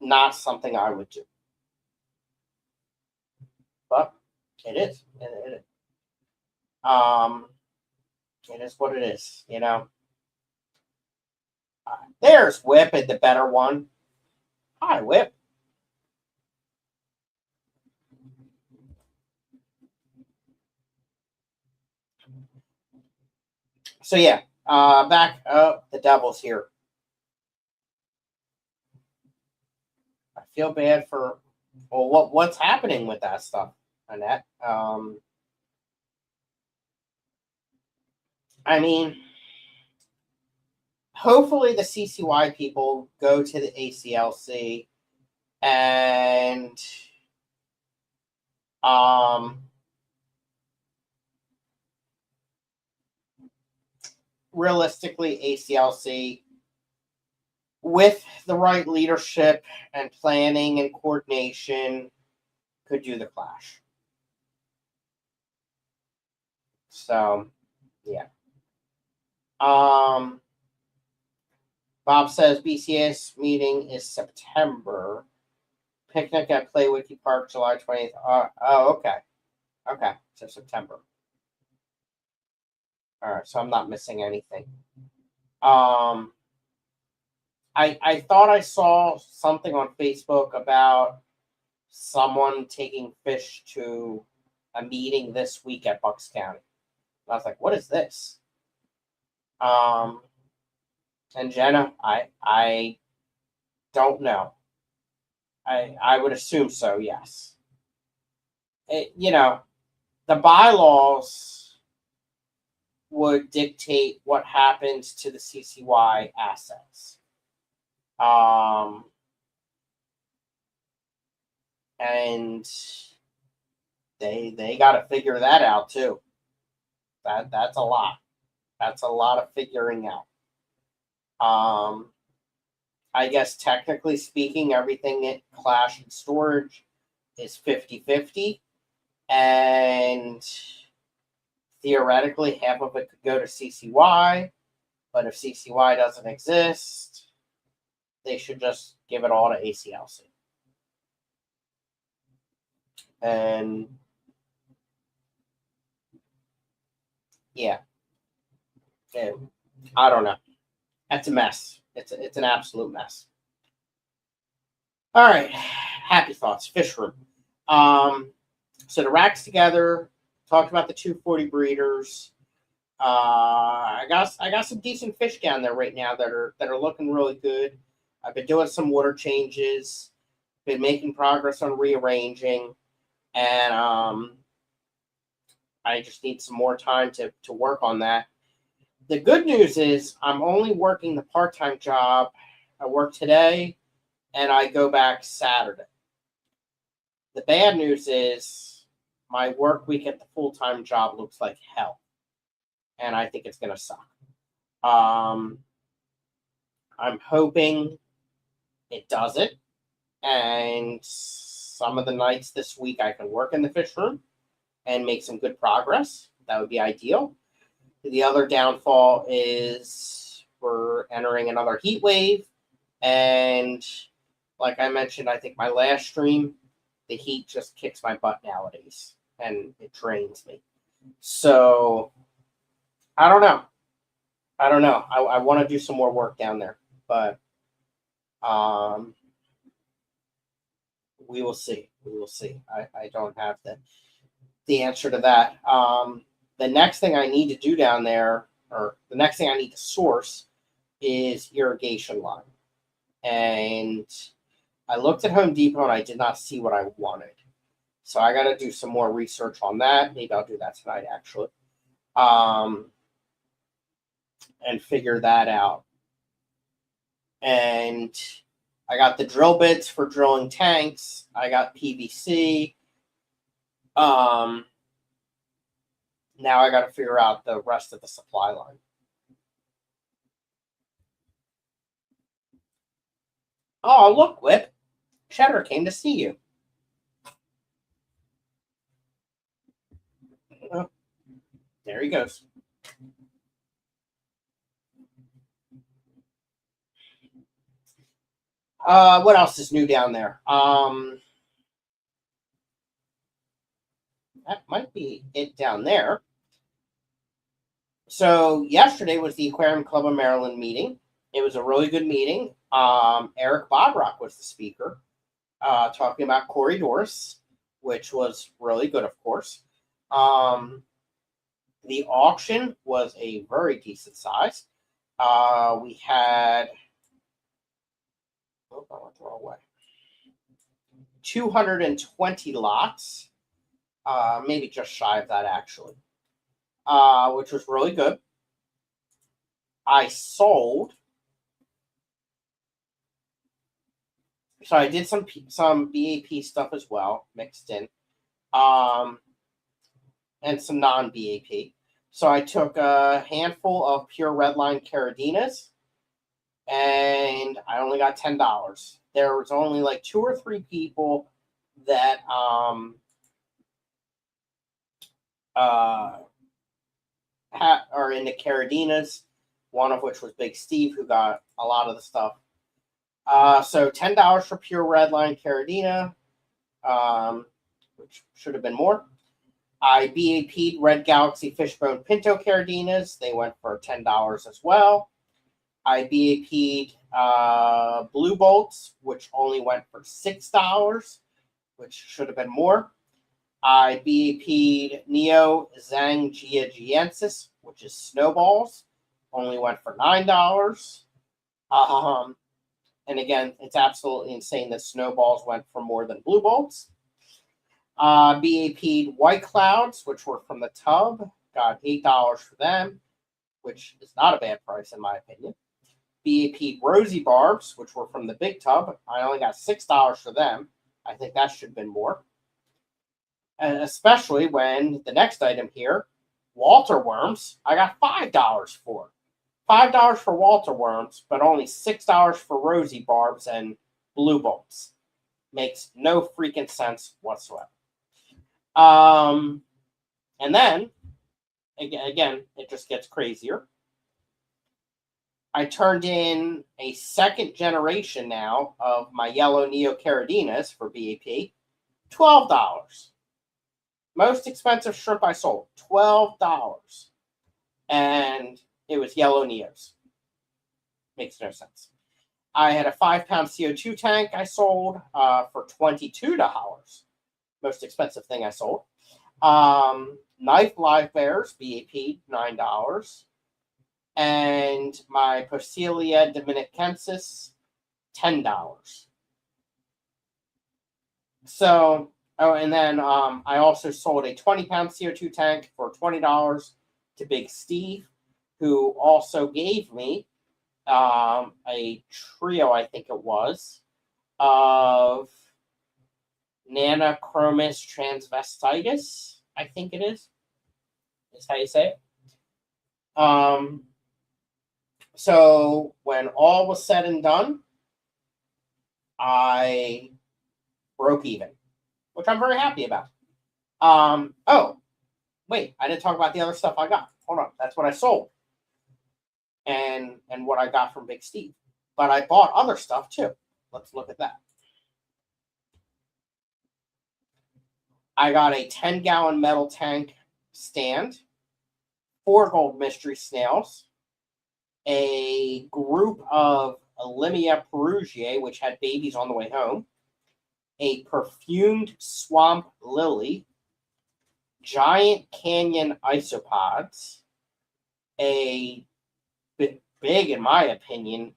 not something I would do. But it is. It is what it is, you know. There's Whip at the better one. Hi, Whip. So yeah, back up. The Devil's here. I feel bad for what's happening with that stuff, Annette. I mean, hopefully the CCY people go to the ACLC and realistically, ACLC with the right leadership and planning and coordination, could do the Clash. So, yeah. Bob says BCS meeting is September. Picnic at Playwiki Park, July 20th. Okay. Okay, so September. All right, so I'm not missing anything. I thought I saw something on Facebook about someone taking fish to a meeting this week at Bucks County. And I was like, what is this? And Jenna, I don't know. I would assume so, yes. The bylaws would dictate what happens to the CCY assets. And they got to figure that out too. That's a lot. That's a lot of figuring out. I guess technically speaking, everything at Clash and Storage is 50-50. And theoretically, half of it could go to CCY. But if CCY doesn't exist, they should just give it all to ACLC. And yeah, I don't know. That's a mess. It's an absolute mess. All right, happy thoughts. Fish room. So the rack's together. Talked about the 240 breeders. I got some decent fish down there right now that are looking really good. I've been doing some water changes. Been making progress on rearranging, and I just need some more time to work on that. The good news is I'm only working the part-time job. I work today, and I go back Saturday. The bad news is my work week at the full-time job looks like hell, and I think it's going to suck. I'm hoping it doesn't, and some of the nights this week I can work in the fish room and make some good progress. That would be ideal. The other downfall is we're entering another heat wave, and like I mentioned, I think my last stream, the heat just kicks my butt nowadays, and it drains me. So I don't know. I want to do some more work down there, but we will see. We will see. I don't have the answer to that. The next thing I need to do down there, or the next thing I need to source, is irrigation line. And I looked at Home Depot and I did not see what I wanted. So I got to do some more research on that. Maybe I'll do that tonight, actually. And figure that out. And I got the drill bits for drilling tanks. I got PVC. Now I got to figure out the rest of the supply line. Oh, look, Whip. Cheddar came to see you. Oh, there he goes. What else is new down there? That might be it down there. So yesterday was the Aquarium Club of Maryland meeting. It was a really good meeting. Eric Bodrock was the speaker, talking about corridors, which was really good, of course. The auction was a very decent size. We had 220 lots, maybe just shy of that, actually, which was really good. I sold. So I did some BAP stuff as well, mixed in, and some non-BAP. So I took a handful of pure redline Caradinas, and I only got $10. There was only like 2 or 3 people that are into Caradinas, one of which was Big Steve, who got a lot of the stuff. So $10 for pure Redline Caradina, which should have been more. I BAP'd Red Galaxy Fishbone Pinto Caradinas. They went for $10 as well. I BAP'd Blue Bolts, which only went for $6, which should have been more. I BAP'd Neo Zangiagiensis, which is Snowballs, only went for $9. And again, it's absolutely insane that Snowballs went for more than Blue Bolts. BAP'd White Clouds, which were from the tub, got $8 for them, which is not a bad price in my opinion. BAP'd Rosy Barbs, which were from the big tub. I only got $6 for them. I think that should have been more. And especially when the next item here, Walter Worms, I got $5 for. $5 for Walter Worms, but only $6 for Rosy Barbs and Blue Bolts. Makes no freaking sense whatsoever. And then, again, it just gets crazier. I turned in a second generation now of my yellow Neo Caradinas for BAP. $12. Most expensive shrimp I sold. $12. And it was yellow Neos. Makes no sense. I had a 5-pound CO2 tank I sold for $22. Most expensive thing I sold. Knife Live Bears, BAP, $9. And my Poecilia dominicensis, $10. So, and then I also sold a 20-pound CO2 tank for $20 to Big Steve, who also gave me a trio, I think it was, of Nanochromis transvestitis, I think it is how you say it. So when all was said and done, I broke even, which I'm very happy about. Oh, wait, I didn't talk about the other stuff I got. Hold on, that's what I sold. And what I got from Big Steve. But I bought other stuff too. Let's look at that. I got a 10-gallon metal tank stand, 4 gold mystery snails, a group of Limia perugiae, which had babies on the way home, a perfumed swamp lily, giant canyon isopods, a big, in my opinion,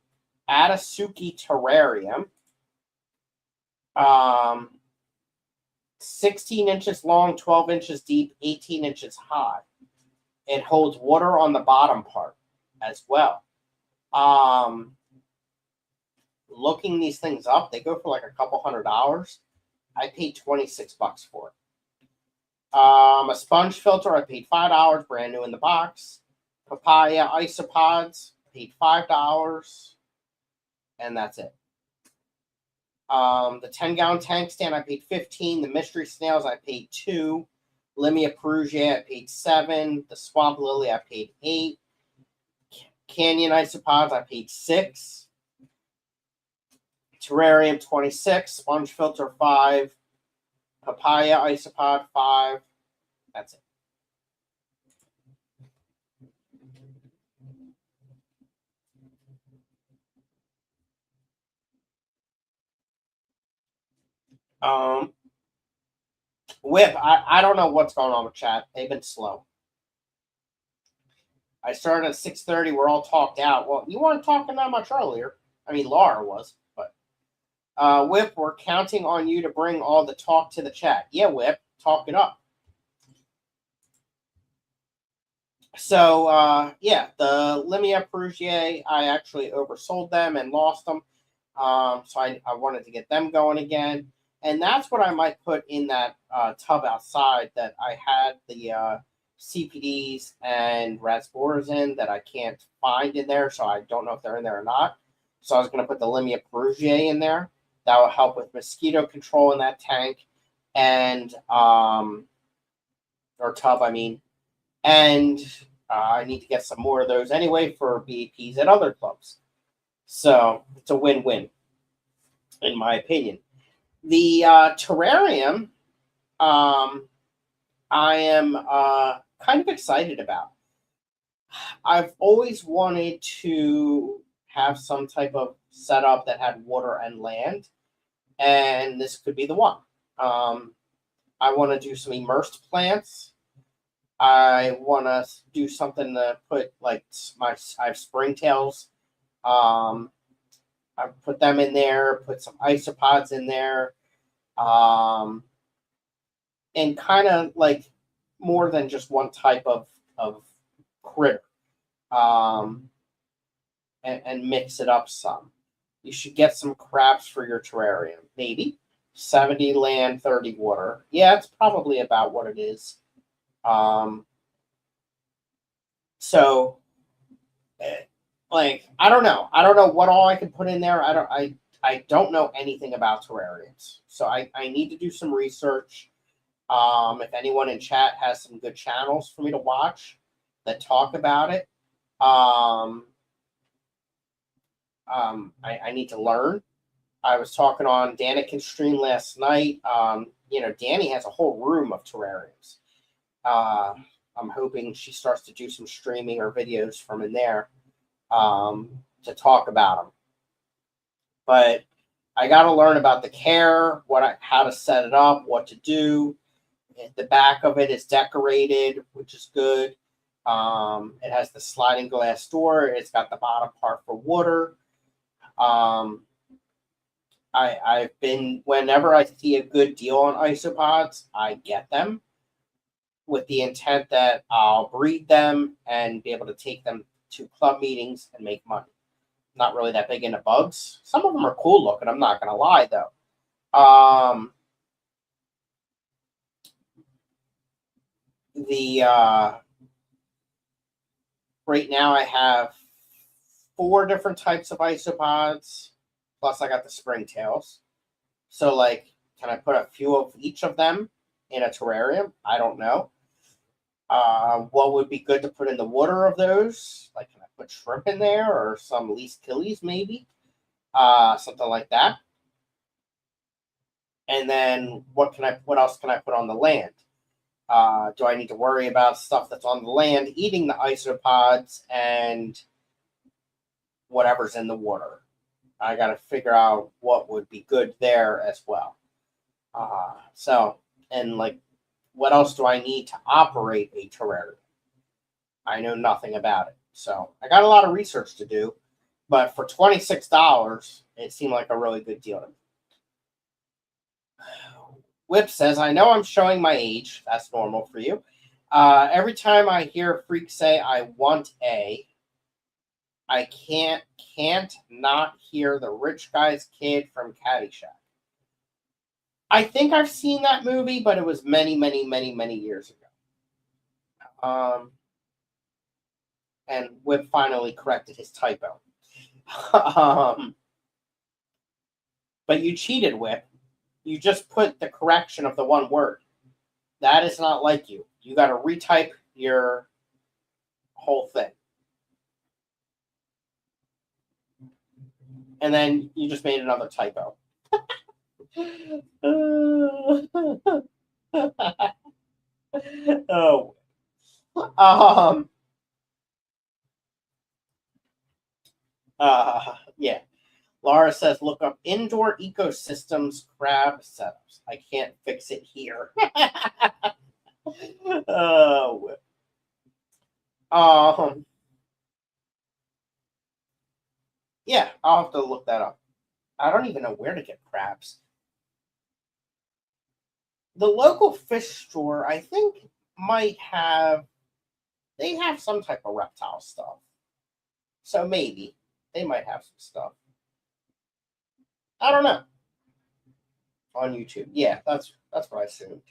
Atasuki terrarium, 16 inches long, 12 inches deep, 18 inches high. It holds water on the bottom part as well. Looking these things up, they go for like a couple $100. I paid $26 for it. A sponge filter, I paid $5, brand new in the box. Papaya isopods, paid $5, and that's it. The 10-gallon tank stand, I paid $15. The mystery snails, I paid $2. Limia perugiae, I paid $7. The swamp lily, I paid $8. Canyon isopods, I paid $6. Terrarium, $26. Sponge filter, $5. Papaya isopod, $5. That's it. Whip, I don't know what's going on with chat. They've been slow. I started at 6:30. We're all talked out. Well, you weren't talking that much earlier. I mean, Laura was, but Whip, we're counting on you to bring all the talk to the chat. Yeah, Whip, talk it up. So, yeah, the Limia perugiae, I actually oversold them and lost them. So I wanted to get them going again. And that's what I might put in that tub outside that I had the CPDs and Rasboras in that I can't find in there. So I don't know if they're in there or not. So I was going to put the Limia peruviae in there. That will help with mosquito control in that tank and or tub, I mean. And I need to get some more of those anyway for BAPs at other clubs. So it's a win-win, in my opinion. The terrarium, I am kind of excited about. I've always wanted to have some type of setup that had water and land, and this could be the one. I want to do some immersed plants. I want to do something to put I have springtails. I put them in there, put some isopods in there, and kind of like more than just one type of critter, and mix it up some. You should get some crabs for your terrarium, maybe 70 land, 30 water. Yeah, it's probably about what it is. So, like, I don't know what all I can put in there. I don't know anything about terrariums, so I need to do some research. If anyone in chat has some good channels for me to watch that talk about it, I need to learn. I was talking on Danikin's stream last night. Danny has a whole room of terrariums. I'm hoping she starts to do some streaming or videos from in there to talk about them. But I got to learn about the care, how to set it up, what to do. The back of it is decorated, which is good. It has the sliding glass door. It's got the bottom part for water. I've been, whenever I see a good deal on isopods, I get them with the intent that I'll breed them and be able to take them to club meetings and make money. Not really that big into bugs. Some of them are cool looking, I'm not going to lie, though. Right now I have 4 different types of isopods, plus I got the springtails. So, like, can I put a few of each of them in a terrarium? I don't know. What would be good to put in the water of those? Like, can I put shrimp in there or some least killies maybe? Something like that. And then what else can I put on the land? Do I need to worry about stuff that's on the land eating the isopods and whatever's in the water? I got to figure out what would be good there as well. What else do I need to operate a terrarium? I know nothing about it. So I got a lot of research to do, but for $26, it seemed like a really good deal to me. Whip says, I know I'm showing my age. That's normal for you. Every time I hear a freak say, I want a, I can't not hear the rich guy's kid from Caddyshack. I think I've seen that movie, but it was many, many, many, many years ago. And Whip finally corrected his typo. But you cheated, Whip. You just put the correction of the one word. That is not like you. You got to retype your whole thing. And then you just made another typo. Oh. Yeah. Laura says, look up indoor ecosystems crab setups. I can't fix it here. Oh. Yeah, I'll have to look that up. I don't even know where to get crabs. The local fish store, I think, they have some type of reptile stuff. So maybe they might have some stuff. I don't know. On YouTube. Yeah, that's what I assumed.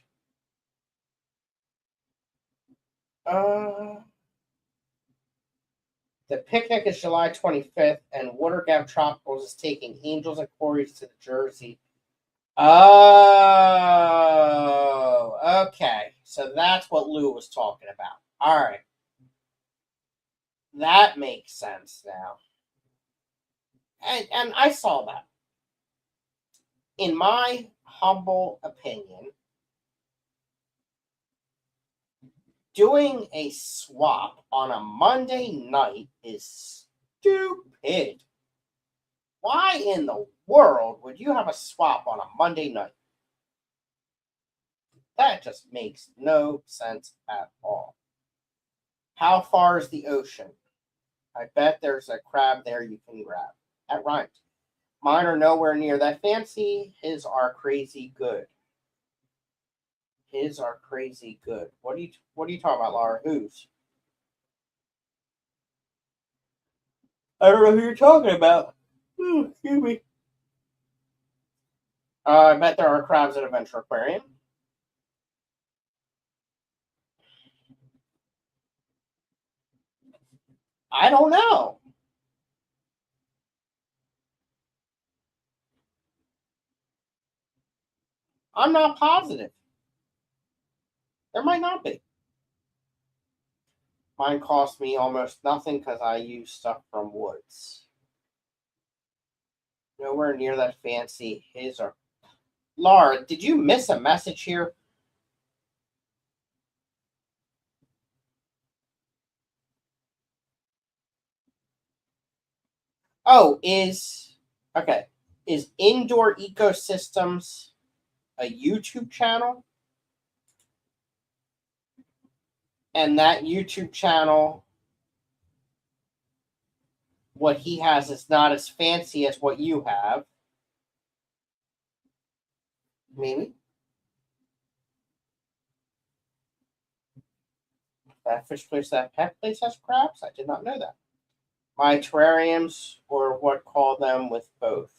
The picnic is July 25th, and Watergap Tropicals is taking Angels and Corys to the Jersey. Oh, okay. So that's what Lou was talking about. All right. That makes sense now. And I saw that. In my humble opinion, doing a swap on a Monday night is stupid. Why in the world would you have a swap on a Monday night? That just makes no sense at all. How far is the ocean? I bet there's a crab there you can grab. That rhymes. Mine are nowhere near that fancy. His are crazy good. His are crazy good. What are you talking about, Laura? Whose? I don't know who you're talking about. Excuse me. I bet there are crabs at Adventure Aquarium. I don't know. I'm not positive. There might not be. Mine cost me almost nothing because I use stuff from Woods. Nowhere near that fancy. His are. Laura, did you miss a message here? Oh, is Indoor Ecosystems a YouTube channel? And that YouTube channel, what he has is not as fancy as what you have. Maybe. That fish place, that pet place has crabs? I did not know that. My terrariums, or what call them, with both.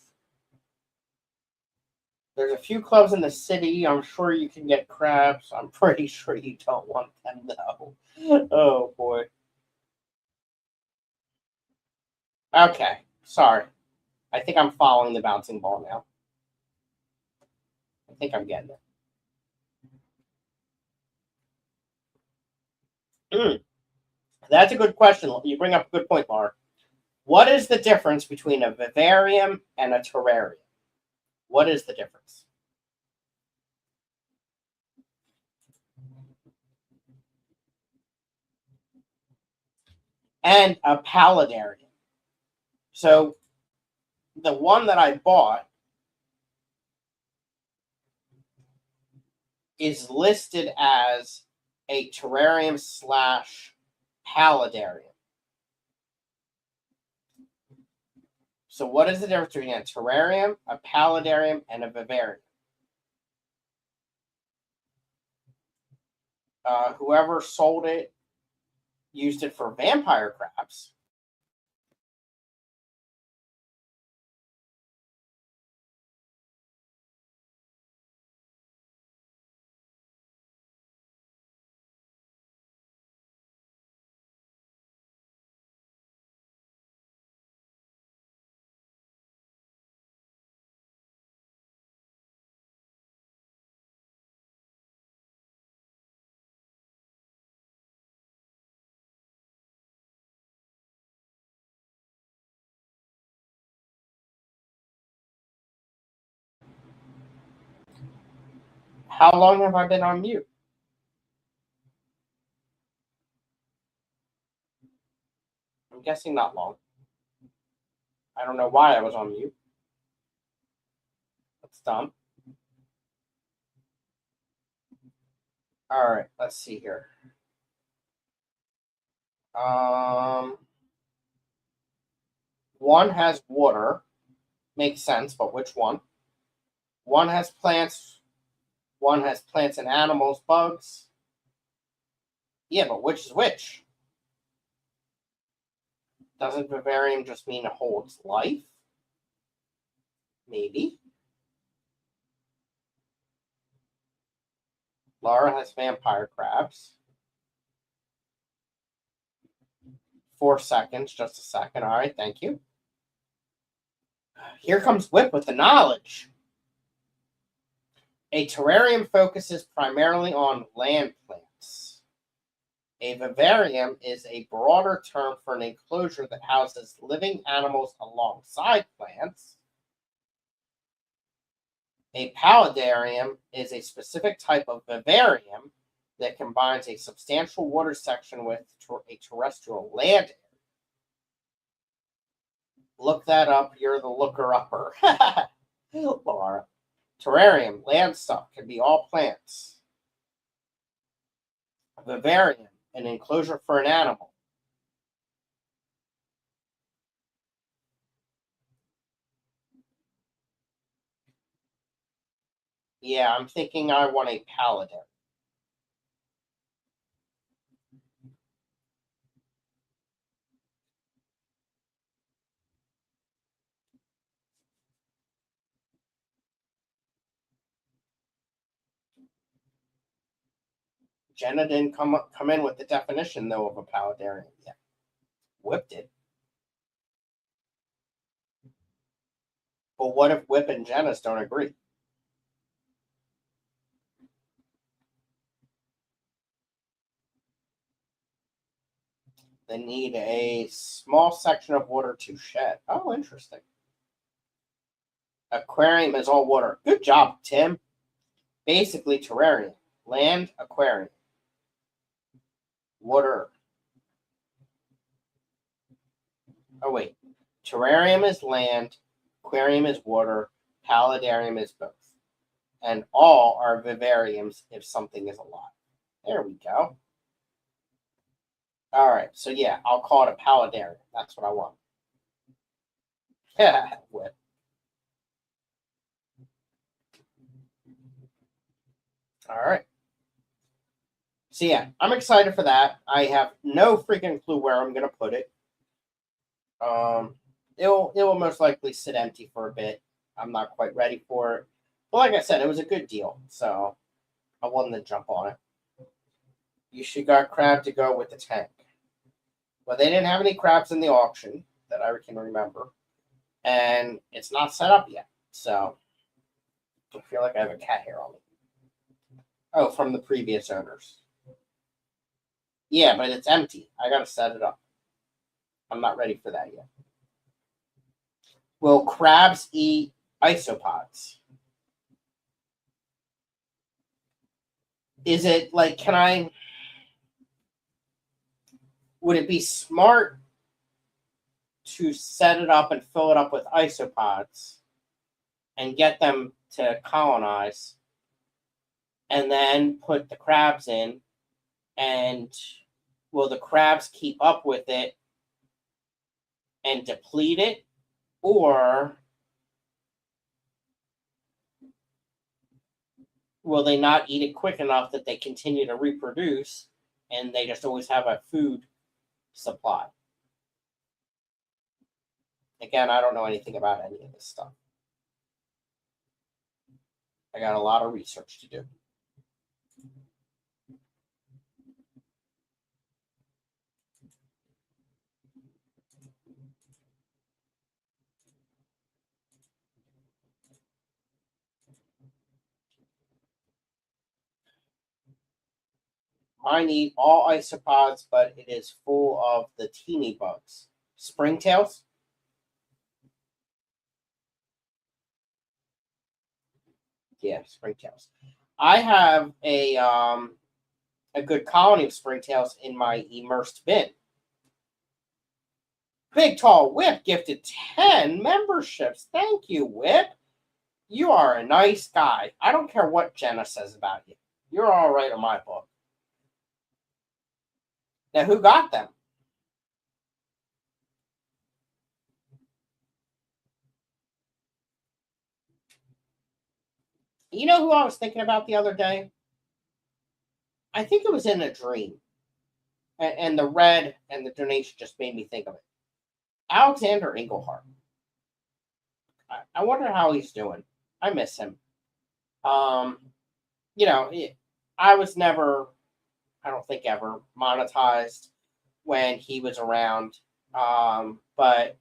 There's a few clubs in the city. I'm sure you can get crabs. I'm pretty sure you don't want them, though. Oh, boy. Okay. Sorry. I think I'm following the bouncing ball now. I think I'm getting it. That's a good question. You bring up a good point, Laura. What is the difference between a vivarium and a terrarium? What is the difference? And a paludarium. So the one that I bought is listed as a terrarium / paludarium. So what is the difference between a terrarium, a paludarium, and a vivarium? Whoever sold it used it for vampire crabs. How long have I been on mute? I'm guessing not long. I don't know why I was on mute. That's dumb. All right, let's see here. One has water. Makes sense, but which one? One has plants. One has plants and animals, bugs. Yeah, but which is which? Doesn't vivarium just mean it holds life? Maybe. Laura has vampire crabs. 4 seconds, just a second. All right, thank you. Here comes Whip with the knowledge. A terrarium focuses primarily on land plants. A vivarium is a broader term for an enclosure that houses living animals alongside plants. A paludarium is a specific type of vivarium that combines a substantial water section with a terrestrial land area. Look that up. You're the looker-upper. Laura. Terrarium, land stuff, can be all plants. Vivarium, an enclosure for an animal. Yeah, I'm thinking I want a paludarium. Jenna didn't come in with the definition, though, of a paludarium yet. Whip did. But what if Whip and Jenna's don't agree? They need a small section of water to shed. Oh, interesting. Aquarium is all water. Good job, Tim. Basically, terrarium. Land, aquarium. Water. Oh, wait. Terrarium is land, aquarium is water, paludarium is both. And all are vivariums if something is alive. There we go. All right. So, yeah, I'll call it a paludarium. That's what I want. Whip. All right. So, yeah, I'm excited for that. I have no freaking clue where I'm going to put it. It will most likely sit empty for a bit. I'm not quite ready for it. But like I said, it was a good deal, so I wanted to jump on it. You should got crab to go with the tank. Well, they didn't have any crabs in the auction that I can remember, and it's not set up yet. So I feel like I have a cat hair on me. Oh, from the previous owners. Yeah, but it's empty. I gotta set it up. I'm not ready for that yet. Will crabs eat isopods? Is it like, would it be smart to set it up and fill it up with isopods and get them to colonize and then put the crabs in? And will the crabs keep up with it and deplete it? Or will they not eat it quick enough that they continue to reproduce and they just always have a food supply? Again, I don't know anything about any of this stuff. I got a lot of research to do. Mine eat all isopods, but it is full of the teeny bugs. Springtails? Yeah, springtails. I have a good colony of springtails in my immersed bin. Big Tall Whip gifted 10 memberships. Thank you, Whip. You are a nice guy. I don't care what Jenna says about you. You're all right in my book. Now, who got them? You know who I was thinking about the other day? I think it was in a dream. And the red and the donation just made me think of it. Alexander Engelhart. I wonder how he's doing. I miss him. I was never, I don't think ever, monetized when he was around, but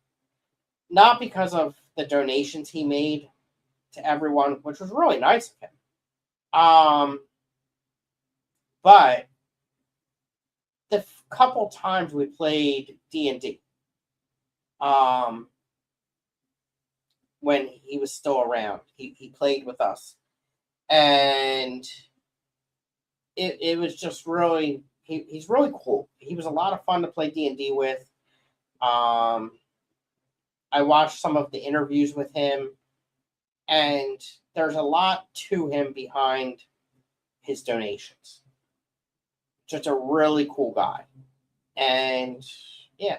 not because of the donations he made to everyone, which was really nice of him. But the couple times we played D&D, when he was still around, he played with us, and it was just really, he's really cool. He was a lot of fun to play D&D with. I watched some of the interviews with him, and there's a lot to him behind his donations. Just a really cool guy. And yeah,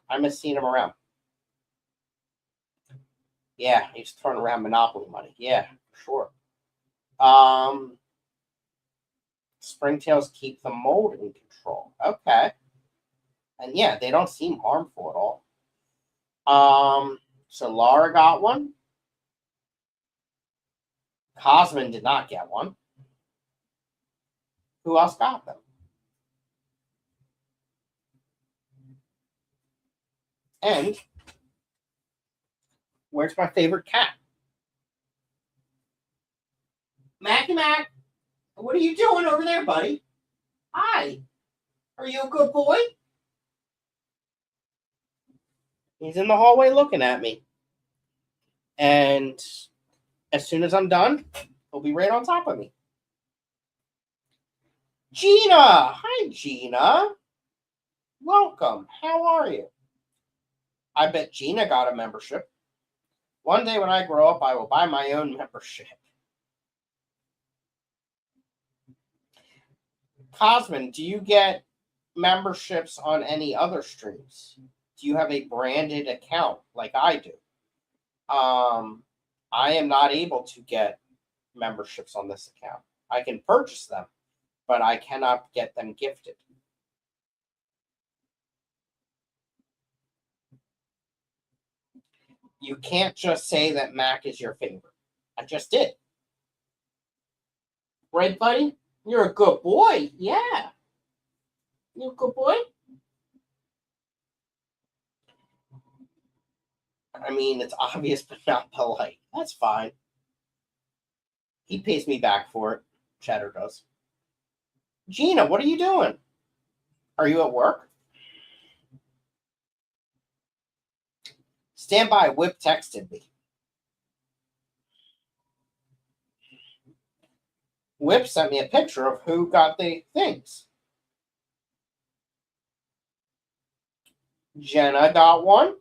I miss seeing him around. Yeah, he's throwing around Monopoly money. Yeah, for sure. Springtails keep the mold in control. Okay. And yeah, they don't seem harmful at all. So Laura got one. Cosman did not get one. Who else got them? And where's my favorite cat? Macky Mac, what are you doing over there, buddy? Hi. Are you a good boy? He's in the hallway looking at me. And as soon as I'm done, he'll be right on top of me. Gina! Hi, Gina. Welcome. How are you? I bet Gina got a membership. One day when I grow up, I will buy my own membership. Cosman, do you get memberships on any other streams? Do you have a branded account like I do? I am not able to get memberships on this account. I can purchase them, but I cannot get them gifted. You can't just say that Mac is your favorite. I just did. Right, buddy? You're a good boy. Yeah. You're a good boy? I mean, it's obvious, but not polite. That's fine. He pays me back for it. Cheddar does. Gina, what are you doing? Are you at work? Stand by. Whip texted me. Whip sent me a picture of who got the things. Jenna got one.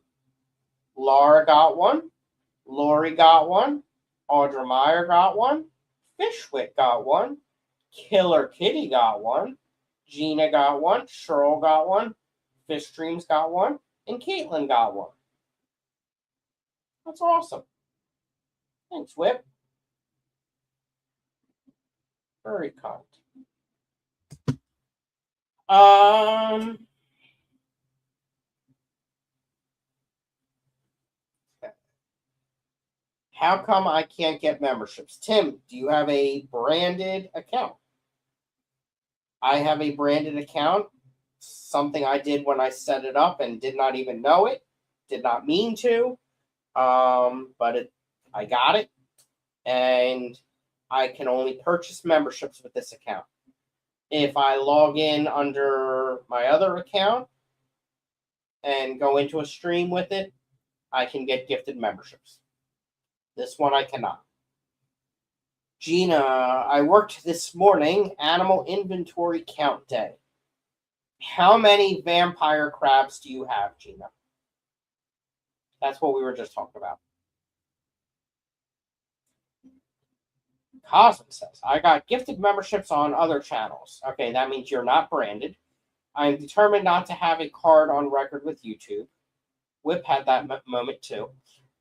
Laura got one. Lori got one. Audra Meyer got one. Fishwick got one. Killer Kitty got one. Gina got one. Cheryl got one. Fish Dreams got one. And Caitlin got one. That's awesome. Thanks, Whip. Very kind. How come I can't get memberships? Tim, do you have a branded account? I have a branded account. Something I did when I set it up and did not even know it. Did not mean to. But I got it. And I can only purchase memberships with this account. If I log in under my other account and go into a stream with it, I can get gifted memberships. This one I cannot. Gina, I worked this morning, animal inventory count day. How many vampire crabs do you have, Gina? That's what we were just talking about. Cosmin says, I got gifted memberships on other channels. Okay, that means you're not branded. I am determined not to have a card on record with YouTube. Whip had that moment too.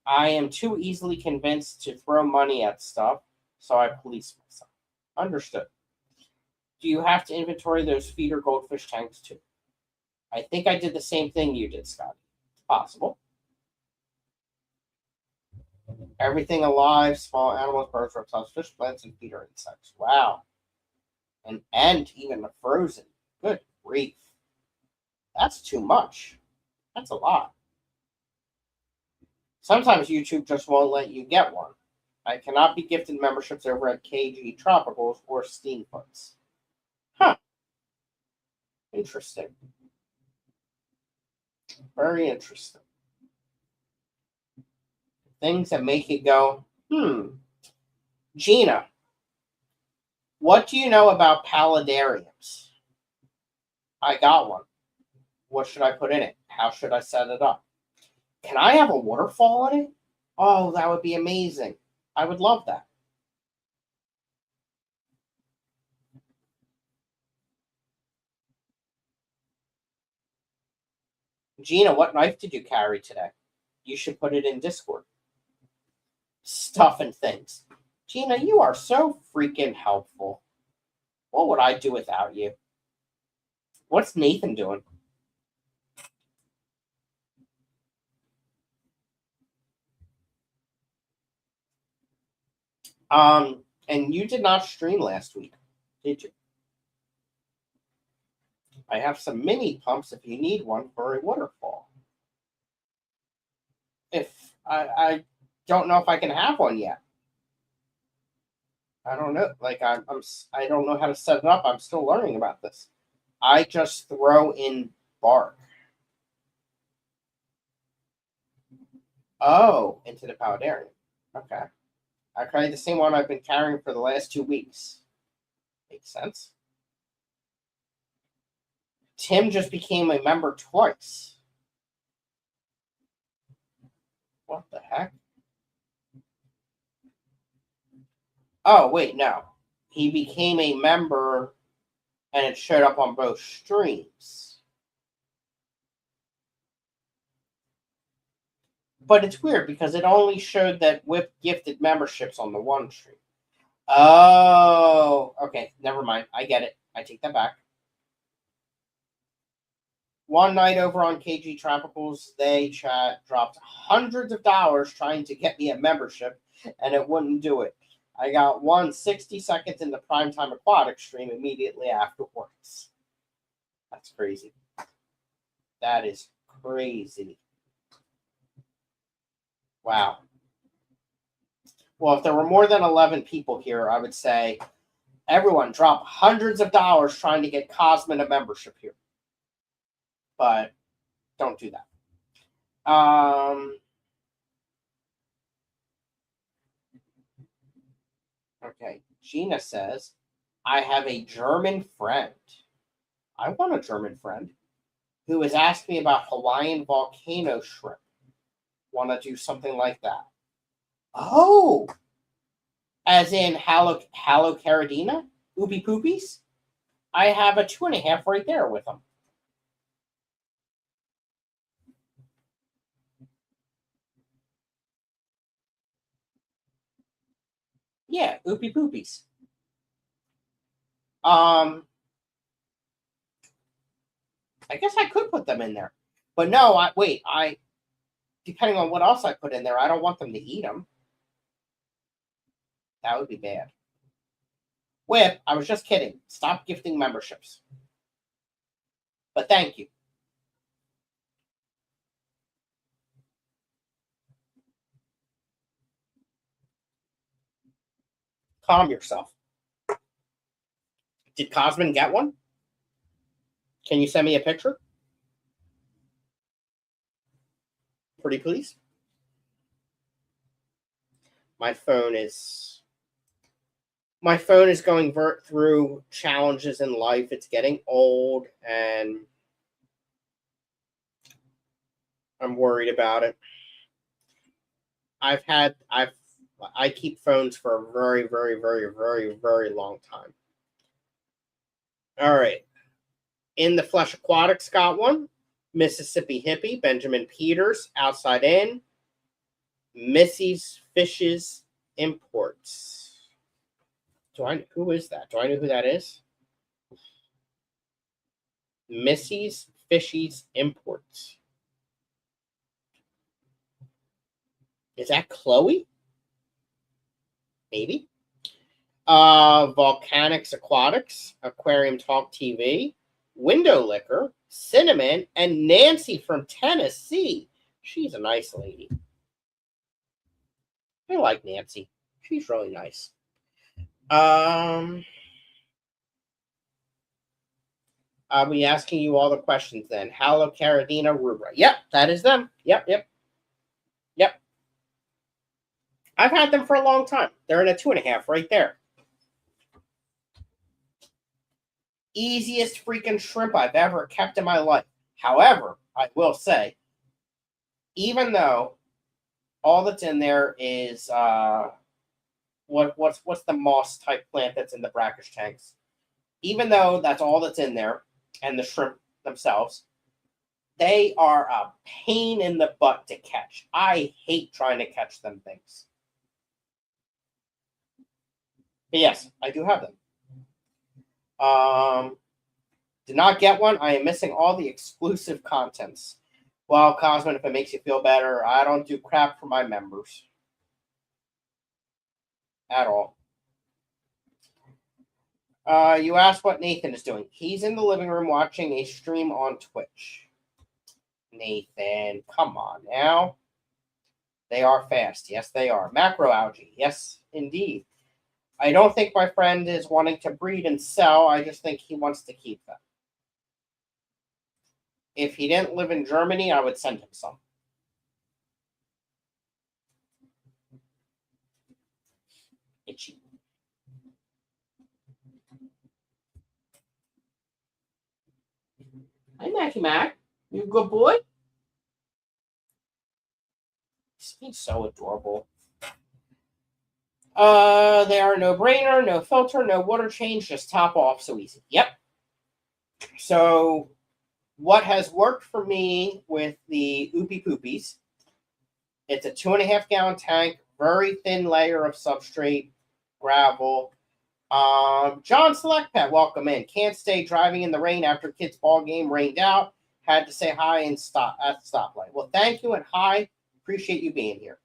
I am too easily convinced to throw money at stuff, so I police myself. Understood. Do you have to inventory those feeder goldfish tanks too? I think I did the same thing you did, Scott. It's possible. Everything alive, small animals, birds, reptiles, fish, plants, and feeder insects. Wow. And even the frozen. Good grief. That's too much. That's a lot. Sometimes YouTube just won't let you get one. I cannot be gifted memberships over at KG Tropicals or Steamfoots. Huh. Interesting. Very interesting. Things that make you go, Gina, what do you know about paludariums? I got one. What should I put in it? How should I set it up? Can I have a waterfall in it? Oh, that would be amazing. I would love that. Gina, what knife did you carry today? You should put it in Discord. Stuff and things. Gina, you are so freaking helpful. What would I do without you? What's Nathan doing? And you did not stream last week, did you? I have some mini pumps if you need one for a waterfall. If I don't know if I can have one yet. I don't know. Like I don't know how to set it up. I'm still learning about this. I just throw in bark. Oh, into the paludarium. Okay. I carry the same one I've been carrying for the last 2 weeks. Makes sense. Tim just became a member twice. What the heck? Oh, wait, no. He became a member and it showed up on both streams. But it's weird because it only showed that Whip gifted memberships on the one stream. Oh, okay. Never mind. I get it. I take that back. One night over on KG Tropicals, they dropped hundreds of dollars trying to get me a membership, and it wouldn't do it. I got 60 seconds in the Primetime Aquatic stream immediately afterwards. That's crazy. That is crazy. Wow. Well, if there were more than 11 people here, I would say everyone drop hundreds of dollars trying to get Cosmin a membership here. But don't do that. Okay. Gina says, I have a German friend. I want a German friend who has asked me about Hawaiian volcano shrimp. Want to do something like that? Oh, as in Halocaridina? Oopie poopies? I have a 2.5 right there with them. Yeah, oopie poopies. I guess I could put them in there. But no, depending on what else I put in there, I don't want them to eat them. That would be bad. Whip, I was just kidding. Stop gifting memberships. But thank you. Calm yourself. Did Cosmin get one? Can you send me a picture? Pretty please. My phone is going through challenges in life. It's getting old and I'm worried about it. I keep phones for a very, very, very, very, very long time. All right. In the Flesh Aquatics got one. Mississippi Hippie, Benjamin Peters, Outside In. Missy's Fishes Imports. Who is that? Do I know who that is? Missy's Fishes Imports. Is that Chloe? Maybe. Volcanics Aquatics, Aquarium Talk TV, Window Liquor, Cinnamon, and Nancy from Tennessee. She's a nice lady. I like Nancy. She's really nice. I'll be asking you all the questions then. Hallo, Caradina, Rubra. Yep, that is them. Yep. I've had them for a long time. They're in a 2.5 right there. Easiest freaking shrimp I've ever kept in my life. However, I will say, even though all that's in there is what's the moss type plant that's in the brackish tanks? Even though that's all that's in there, and the shrimp themselves, they are a pain in the butt to catch. I hate trying to catch them things. But yes, I do have them. Did not get one. I am missing all the exclusive contents. Well, Cosman, if it makes you feel better, I don't do crap for my members. At all. You asked what Nathan is doing. He's in the living room watching a stream on Twitch. Nathan, come on now. They are fast. Yes, they are. Macroalgae. Yes, indeed. I don't think my friend is wanting to breed and sell. I just think he wants to keep them. If he didn't live in Germany, I would send him some. Itchy. Hi, Mackie Mac. You a good boy? He's so adorable. They are no brainer, no filter, no water change, just top off, so easy. Yep. So, what has worked for me with the Oopie Poopies? It's a 2.5 gallon tank, very thin layer of substrate, gravel. John Selectpet, welcome in. Can't stay driving in the rain after kids' ball game rained out. Had to say hi and stop at the stoplight. Well, thank you and hi. Appreciate you being here.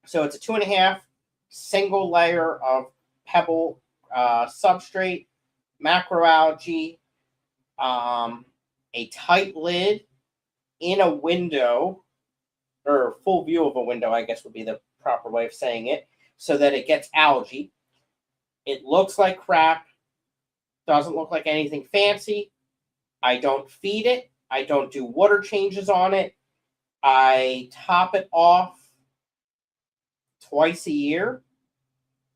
So it's a 2.5 single layer of pebble substrate, macroalgae, a tight lid in a window, or full view of a window, I guess would be the proper way of saying it, so that it gets algae. It looks like crap. Doesn't look like anything fancy. I don't feed it. I don't do water changes on it. I top it off twice a year.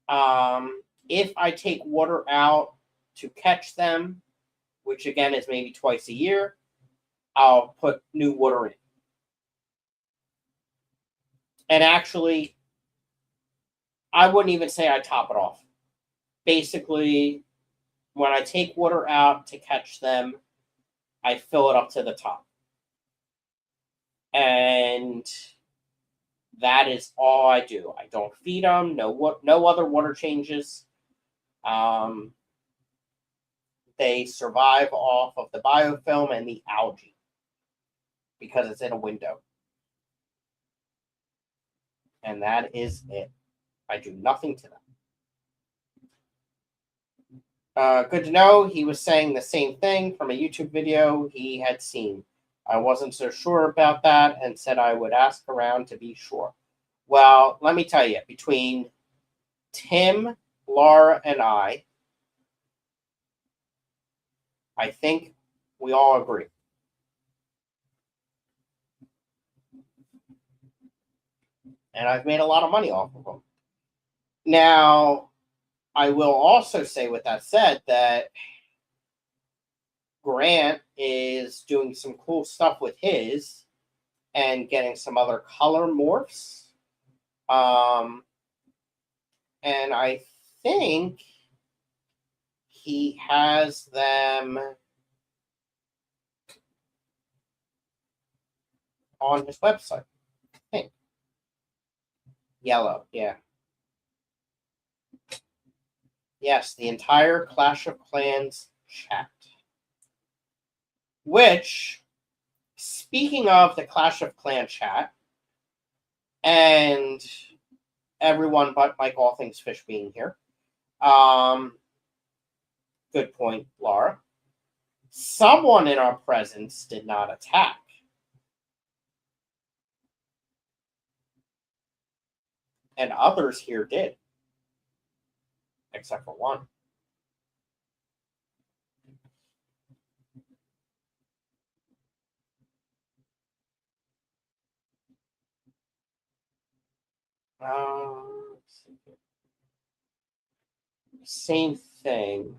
If I take water out to catch them, which again is maybe twice a year, I'll put new water in. And actually, I wouldn't even say I top it off. Basically, when I take water out to catch them, I fill it up to the top. And that is all I do. I don't feed them. No other water changes. They survive off of the biofilm and the algae because it's in a window. And that is it. I do nothing to them. Good to know. He was saying the same thing from a YouTube video he had seen. I wasn't so sure about that and said I would ask around to be sure. Well, let me tell you, between Tim, Laura, and I think we all agree. And I've made a lot of money off of them. Now, I will also say, with that said, that Grant is doing some cool stuff with his and getting some other color morphs. And I think he has them on his website. I think. Yellow, yeah. Yes, the entire Clash of Clans chat. Which, speaking of the Clash of Clans chat, and everyone but Mike All Things Fish being here, good point, Laura. Someone in our presence did not attack. And others here did. Except for one. Let's see here. Same thing.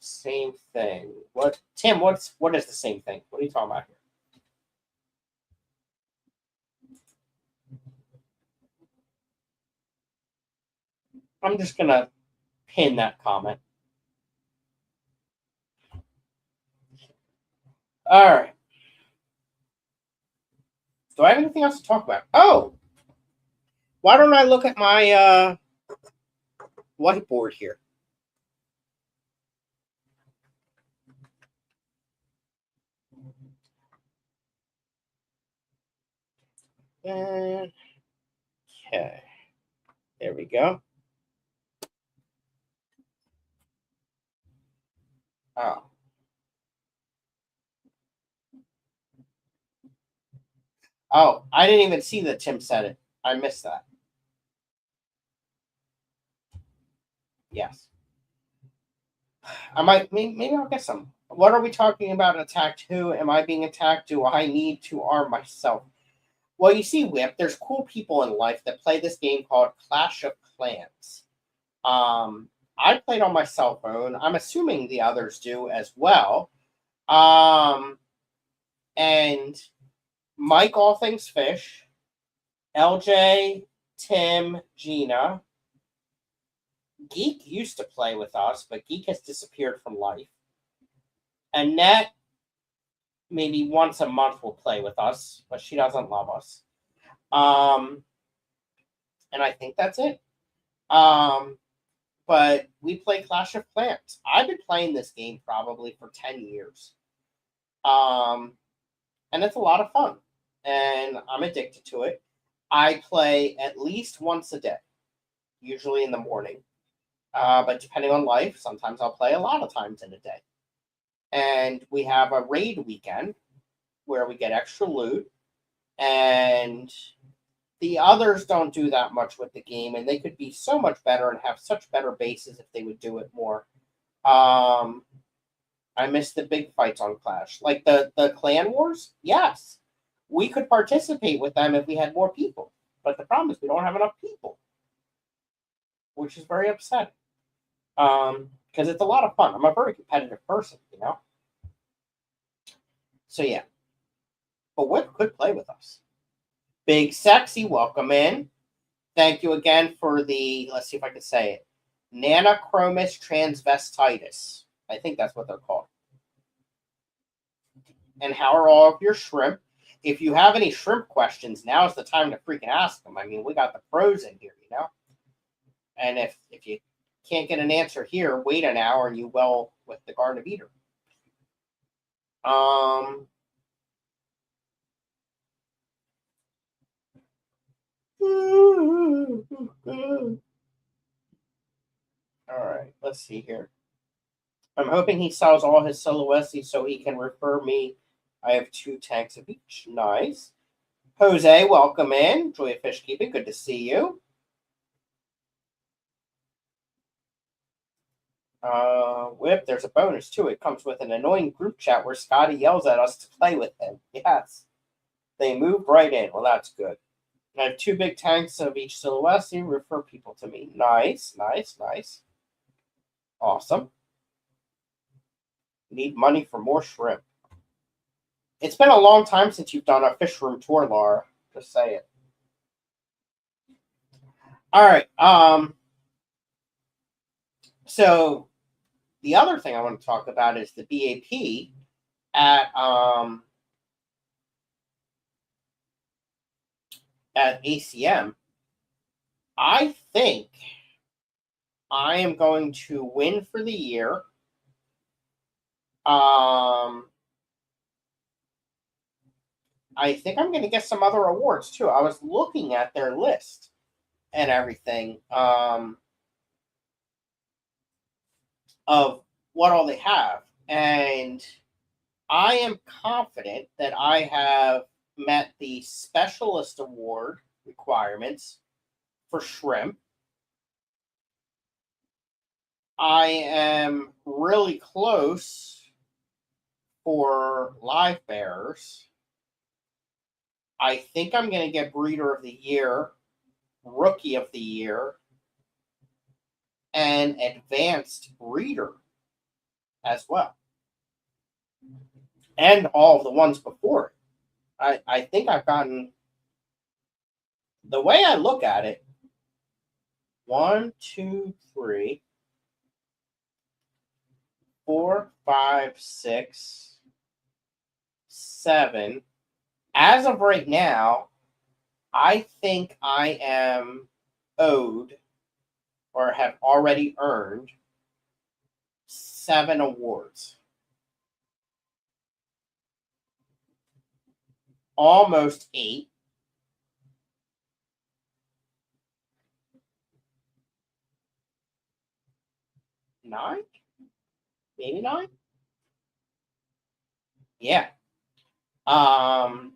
Same thing. What, Tim? What is the same thing? What are you talking about here? I'm just gonna pin that comment. All right. Do I have anything else to talk about? Oh, why don't I look at my whiteboard here? And okay, there we go. Oh. Oh, I didn't even see that Tim said it. I missed that. Yes. I might, maybe I'll get some. What are we talking about? Attacked who? Am I being attacked? Do I need to arm myself? Well, you see, Whip, there's cool people in life that play this game called Clash of Clans. I played on my cell phone. I'm assuming the others do as well. And Mike, All Things Fish, LJ, Tim, Gina. Geek used to play with us, but Geek has disappeared from life. Annette, maybe once a month, will play with us, but she doesn't love us. And I think that's it. But we play Clash of Clans. I've been playing this game probably for 10 years. And it's a lot of fun. And I'm addicted to it. I play at least once a day, usually in the morning. But depending on life, sometimes I'll play a lot of times in a day. And we have a raid weekend where we get extra loot. And the others don't do that much with the game, and they could be so much better and have such better bases if they would do it more. I miss the big fights on Clash. Like the clan wars, yes. We could participate with them if we had more people. But the problem is we don't have enough people, which is very upsetting. Because it's a lot of fun. I'm a very competitive person, you know? So, yeah. But Whip could play with us. Big Sexy, welcome in. Thank you again for the, let's see if I can say it, Nanachromis transvestitis. I think that's what they're called. And how are all of your shrimp? If you have any shrimp questions, now is the time to freaking ask them. I mean, we got the pros in here, you know? And if you can't get an answer here, wait an hour and you will with the Garden of Eden. All right, let's see here. I'm hoping he sells all his silhouettes so he can refer me. I have 2 tanks of each. Nice. Jose, welcome in. Joy of Fish Keeping, good to see you. Whip, there's a bonus too. It comes with an annoying group chat where Scotty yells at us to play with him. Yes. They moved right in. Well, that's good. I have 2 big tanks of each silhouette. So you refer people to me. Nice, nice, nice. Awesome. Need money for more shrimp. It's been a long time since you've done a fish room tour, Laura. Just say it. All right. So the other thing I want to talk about is the BAP at ACM. I think I am going to win for the year. I think I'm going to get some other awards too. I was looking at their list and everything of what all they have. And I am confident that I have met the specialist award requirements for shrimp. I am really close for live bears. I think I'm going to get breeder of the year, rookie of the year, and advanced breeder as well. And all of the ones before it. I think I've gotten, the way I look at it, 1, 2, 3, 4, 5, 6, 7. As of right now, I think I am owed or have already earned 7 awards. Almost 8. Nine? Maybe 9? Yeah. And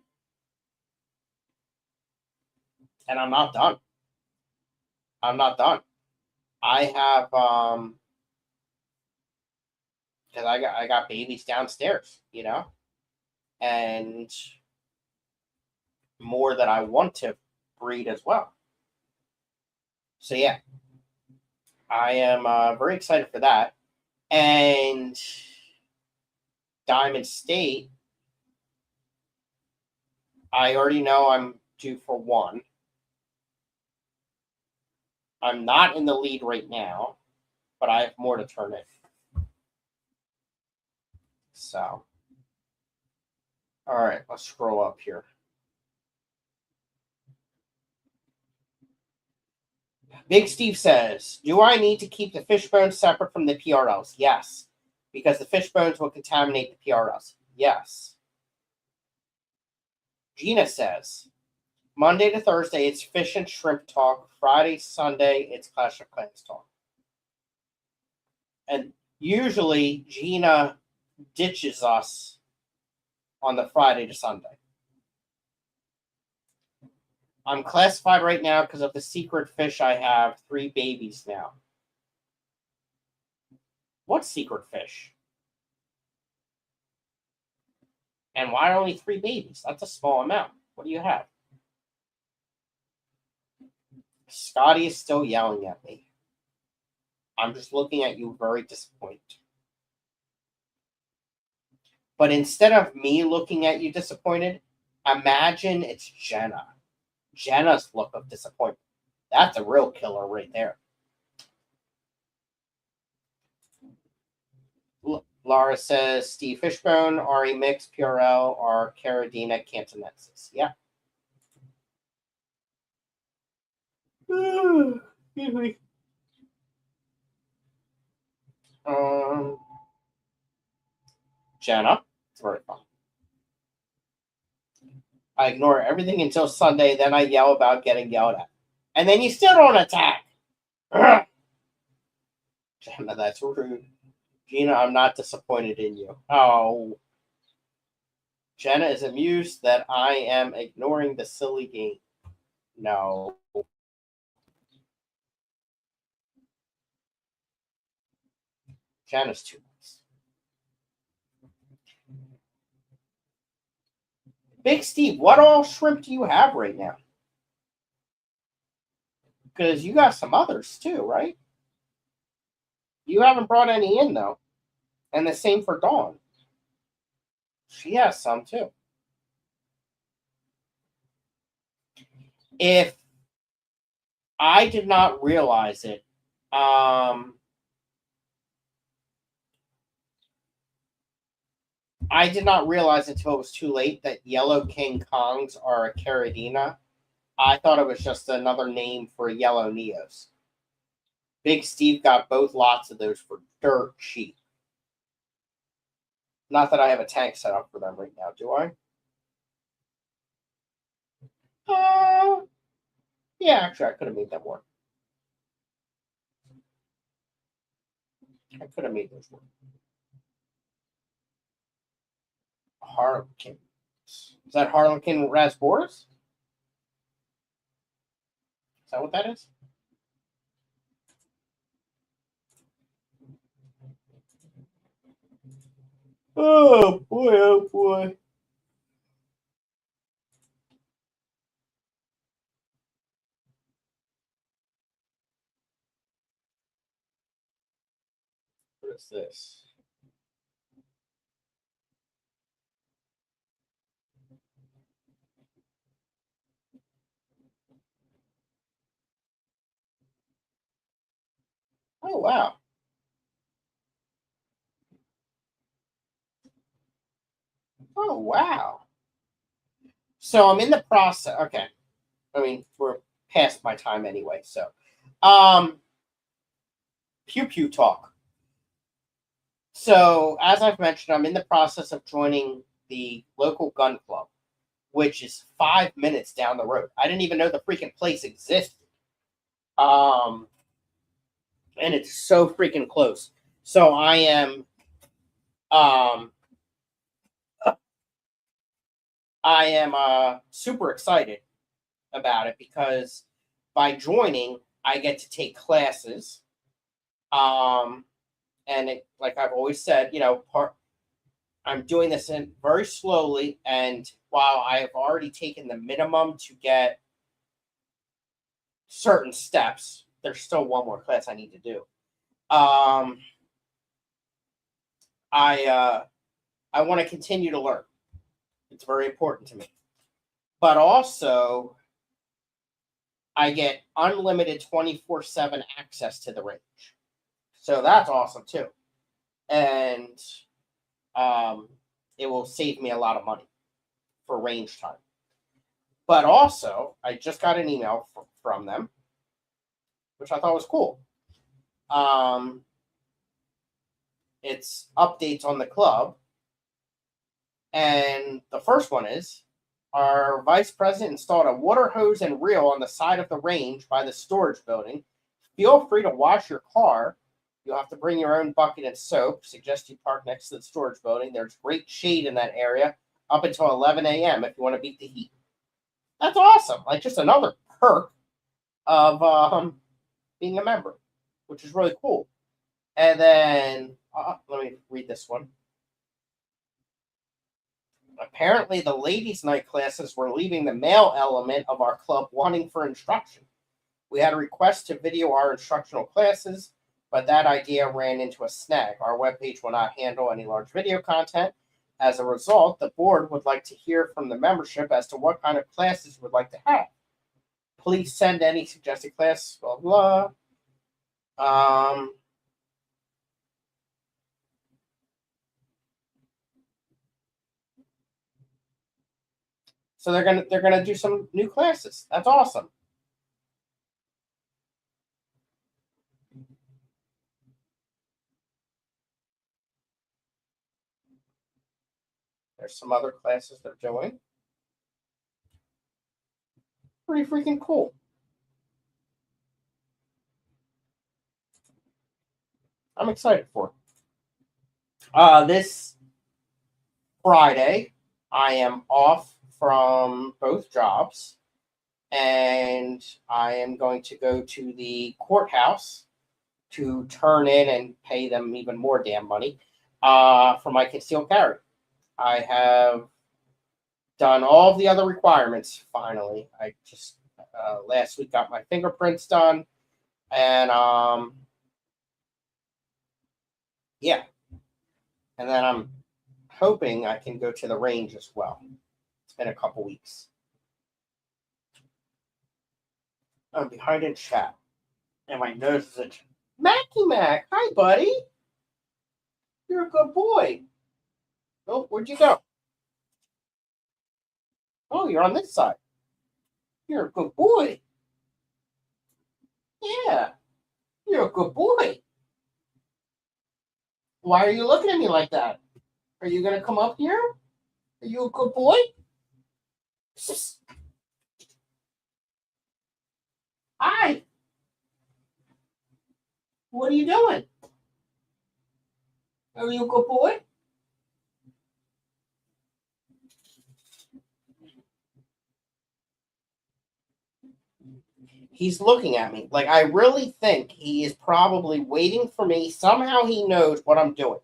I'm not done. I have because I got babies downstairs, and more that I want to breed as well. So yeah, I am very excited for that. And Diamond State, I already know I'm due for 1. I'm not in the lead right now, but I have more to turn in. So, all right, let's scroll up here. Big Steve says, do I need to keep the fish bones separate from the PRLs? Yes, because the fish bones will contaminate the PRLs. Yes. Gina says, Monday to Thursday, it's fish and shrimp talk. Friday, Sunday, it's Clash of Clans talk. And usually, Gina ditches us on the Friday to Sunday. I'm classified right now because of the secret fish I have 3 babies now. What secret fish? And why only 3 babies? That's a small amount. What do you have? Scotty is still yelling at me. I'm just looking at you very disappointed. But instead of me looking at you disappointed, imagine it's Jenna. Jenna's look of disappointment. That's a real killer right there. Laura says Steve Fishbone, Ari Mix, PRL, or Caradina Cantonensis. Yeah. Excuse me. Jenna. It's very fun. I ignore everything until Sunday, then I yell about getting yelled at. And then you still don't attack. Jenna, that's rude. Gina, I'm not disappointed in you. Oh. Jenna is amused that I am ignoring the silly game. No. Jenna's too nice. Big Steve, what all shrimp do you have right now? Because you got some others too, right? You haven't brought any in, though. And the same for Dawn. She has some too. If I did not realize it, I did not realize until it was too late that yellow King Kongs are a Caradina. I thought it was just another name for yellow Neos. Big Steve got both lots of those for dirt cheap. Not that I have a tank set up for them right now, do I? Yeah, actually, I could have made that work. I could have made those work. Harlequin. Is that Harlequin Rasboris? Is that what that is? Oh boy, oh boy. What is this? Oh wow. Oh wow. So I'm in the process. Okay. I mean, we're past my time anyway. So, um, pew pew talk. So as I've mentioned, I'm in the process of joining the local gun club, which is 5 minutes down the road. I didn't even know the freaking place existed. Um, and it's so freaking close. So um, I am super excited about it because by joining, I get to take classes. Um, and like I've always said, I'm doing this in very slowly. And while I have already taken the minimum to get certain steps, there's still one more class I need to do. I want to continue to learn. It's very important to me. But also, I get unlimited 24/7 access to the range. So that's awesome too. And um, it will save me a lot of money for range time. But also, I just got an email from them, which I thought was cool. Um, it's updates on the club. And the first one is our vice president installed a water hose and reel on the side of the range by the storage building. Feel free to wash your car. You'll have to bring your own bucket and soap. Suggest you park next to the storage building. There's great shade in that area up until 11 a.m. if you want to beat the heat. That's awesome. Like just another perk of being a member, which is really cool. And then let me read this one. Apparently, the ladies' night classes were leaving the male element of our club wanting for instruction. We had a request to video our instructional classes, but that idea ran into a snag. Our webpage will not handle any large video content. As a result, the board would like to hear from the membership as to what kind of classes we'd like to have. Please send any suggested classes, blah, blah. So they're gonna do some new classes. That's awesome. There's some other classes they're doing. Pretty freaking cool. I'm excited for it. This Friday, I am off from both jobs, and I am going to go to the courthouse to turn in and pay them even more damn money for my concealed carry. I have done all of the other requirements finally. I just last week got my fingerprints done, and yeah, and then I'm hoping I can go to the range as well. It's been a couple weeks. I'm behind in chat, and my nose is itching. Macky Mac, hi buddy. You're a good boy. Oh, where'd you go? Oh, you're on this side. You're a good boy. Yeah, you're a good boy. Why are you looking at me like that? Are you gonna come up here? Are you a good boy? Hi. What are you doing? Are you a good boy? He's looking at me. Like, I really think he is probably waiting for me. Somehow he knows what I'm doing.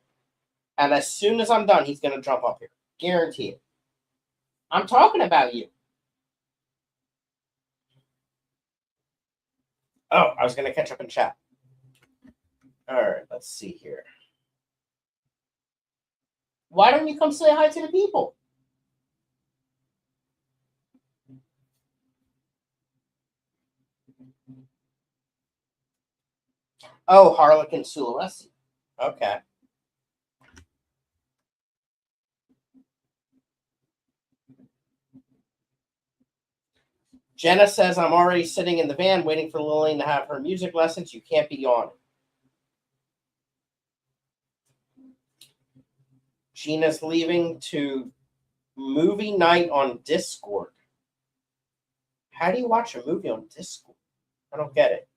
And as soon as I'm done, he's going to jump up here. Guarantee it. I'm talking about you. Oh, I was going to catch up in chat. All right, let's see here. Why don't you come say hi to the people? Oh, Harlequin Sulawesi. Okay. Jenna says, I'm already sitting in the van waiting for Lillian to have her music lessons. You can't be yawning. Gina's leaving to movie night on Discord. How do you watch a movie on Discord? I don't get it.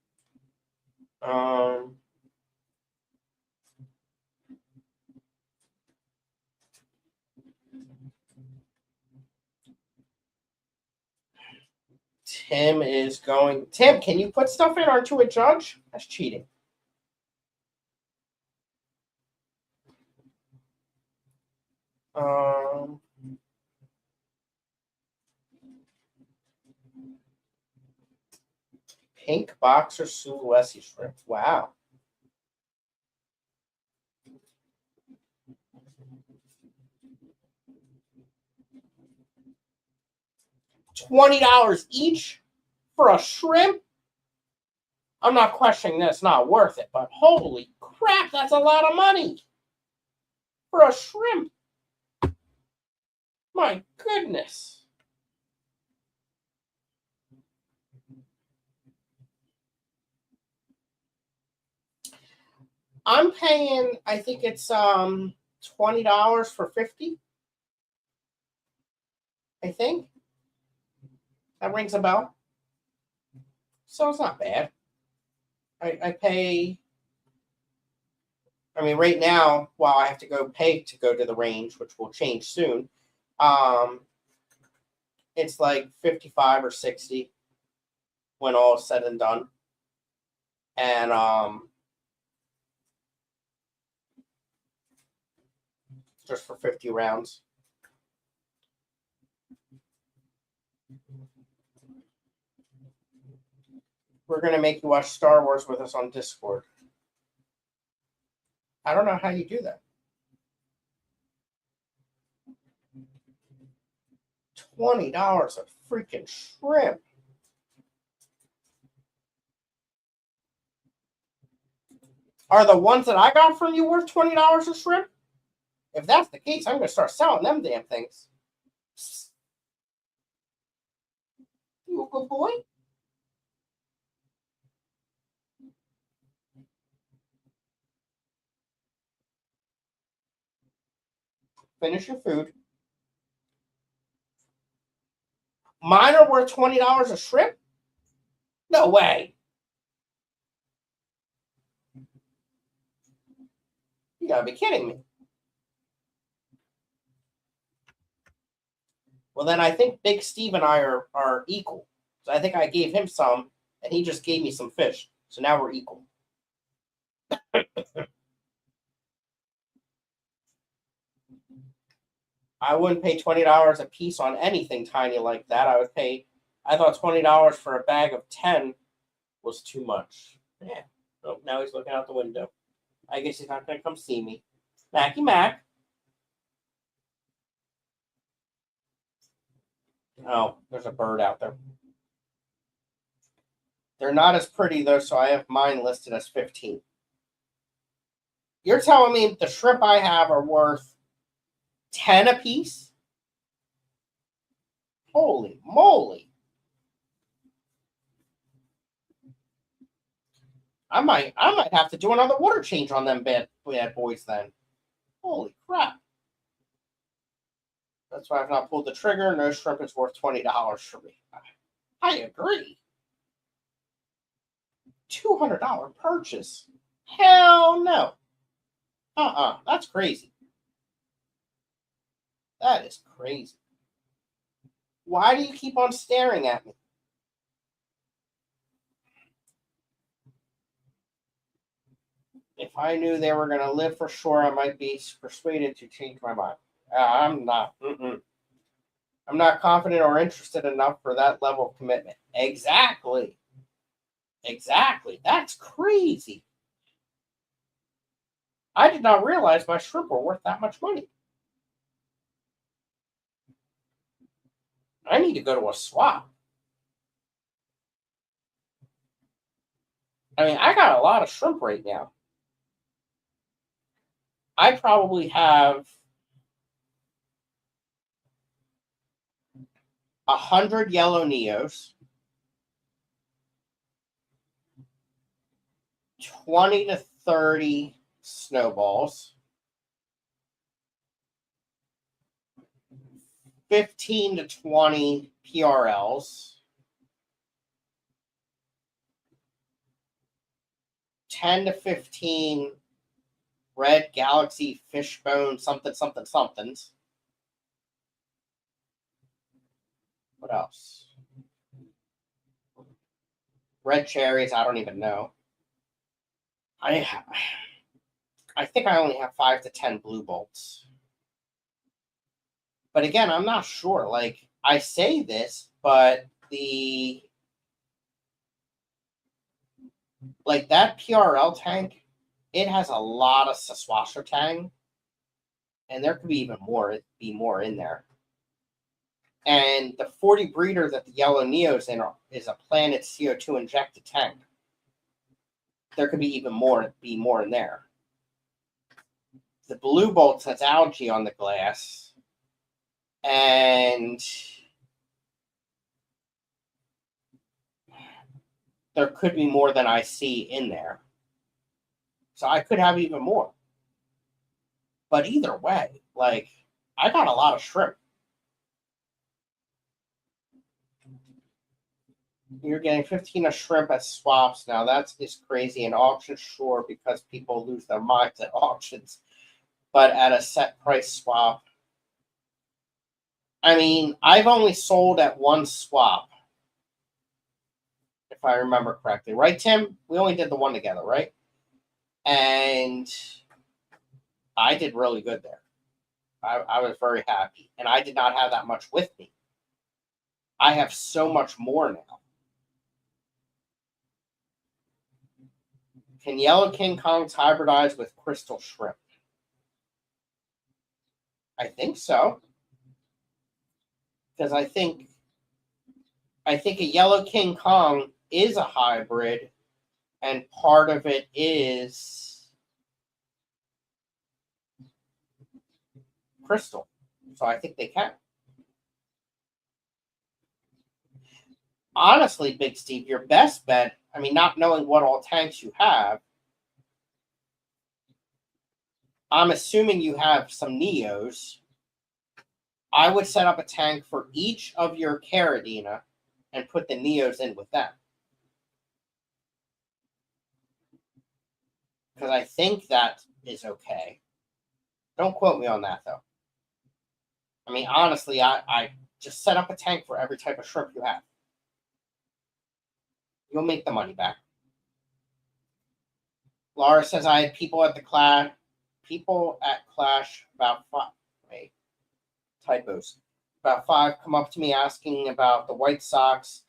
Tim is going. Tim, can you put stuff in onto a judge? That's cheating. Pink boxer Sulawesi shrimp. Wow. $20 each for a shrimp? I'm not questioning that it's not worth it, but holy crap, that's a lot of money for a shrimp. My goodness. I'm paying, I think it's $20 for 50. I think. That rings a bell. So it's not bad. I pay, I mean, right now, while I have to go pay to go to the range, which will change soon, it's like 55 or 60 when all is said and done. And just for 50 rounds. We're going to make you watch Star Wars with us on Discord. I don't know how you do that. $20 a freaking shrimp. Are the ones that I got from you worth $20 a shrimp? If that's the case, I'm going to start selling them damn things. You a good boy? Finish your food. Mine are worth $20 a shrimp? No way. You gotta be kidding me. Well, then I think Big Steve and I are equal. So I think I gave him some, and he just gave me some fish. So now we're equal. I wouldn't pay $20 a piece on anything tiny like that. I thought $20 for a bag of 10 was too much. Yeah. Oh, now he's looking out the window. I guess he's not going to come see me. Macky Mac. Oh, there's a bird out there. They're not as pretty, though, so I have mine listed as 15. You're telling me the shrimp I have are worth 10 a piece? Holy moly. I might have to do another water change on them bad boys then. Holy crap. That's why I've not pulled the trigger. No shrimp is worth $20 for me. I agree. $200 purchase. Hell no. That's crazy. That is crazy. Why do you keep on staring at me? If I knew they were going to live for sure, I might be persuaded to change my mind. I'm not. I'm not confident or interested enough for that level of commitment. Exactly. That's crazy. I did not realize my shrimp were worth that much money. I need to go to a swap. I mean, I got a lot of shrimp right now. I probably have 100 yellow Neos, 20 to 30 snowballs, 15 to 20 PRLs, 10 to 15 Red Galaxy Fishbone somethings. What else? Red cherries, I don't even know. I think I only have 5 to 10 blue bolts. But again, I'm not sure. Like, I say this, but that PRL tank, it has a lot of Saswasher tang, and there could be even more in there. And the 40 breeder that the yellow Neo's in is a Planet CO2 injected tank. There could be even more in there. The blue bolts has algae on the glass, and there could be more than I see in there. So I could have even more. But either way, like, I got a lot of shrimp. You're getting 15 of shrimp at swaps now. That's just crazy. In auctions, sure, because people lose their minds at auctions. But at a set price swap, I mean, I've only sold at one swap, if I remember correctly. Right, Tim? We only did the one together, right? And I did really good there. I was very happy. And I did not have that much with me. I have so much more now. Can Yellow King Kongs hybridize with crystal shrimp? I think so. Because I think a Yellow King Kong is a hybrid, and part of it is crystal. So I think they can. Honestly, Big Steve, your best bet, I mean, not knowing what all tanks you have, I'm assuming you have some Neos. I would set up a tank for each of your Caradina and put the Neos in with them. Because I think that is okay. Don't quote me on that, though. I mean, honestly, I just set up a tank for every type of shrimp you have. You'll make the money back. Laura says I had people at Clash about 5. Wait, typos. About 5 come up to me asking about the White Sox,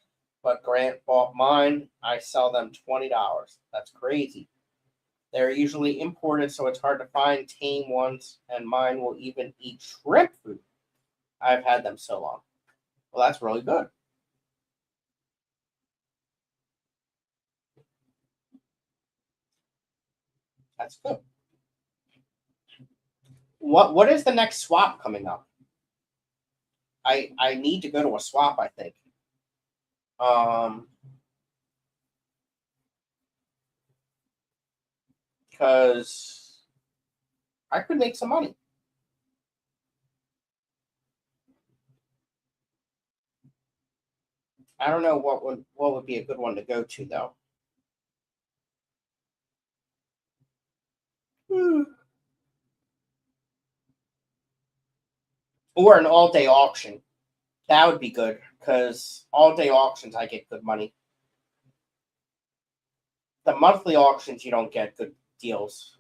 but Grant bought mine. I sell them $20. That's crazy. They're usually imported, so it's hard to find tame ones, and mine will even eat shrimp food. I've had them so long. Well, that's really good. That's good. What is the next swap coming up? I need to go to a swap, I think. Because I could make some money. I don't know what would be a good one to go to, though. Or an all-day auction. That would be good, because all-day auctions, I get good money. The monthly auctions, you don't get deals.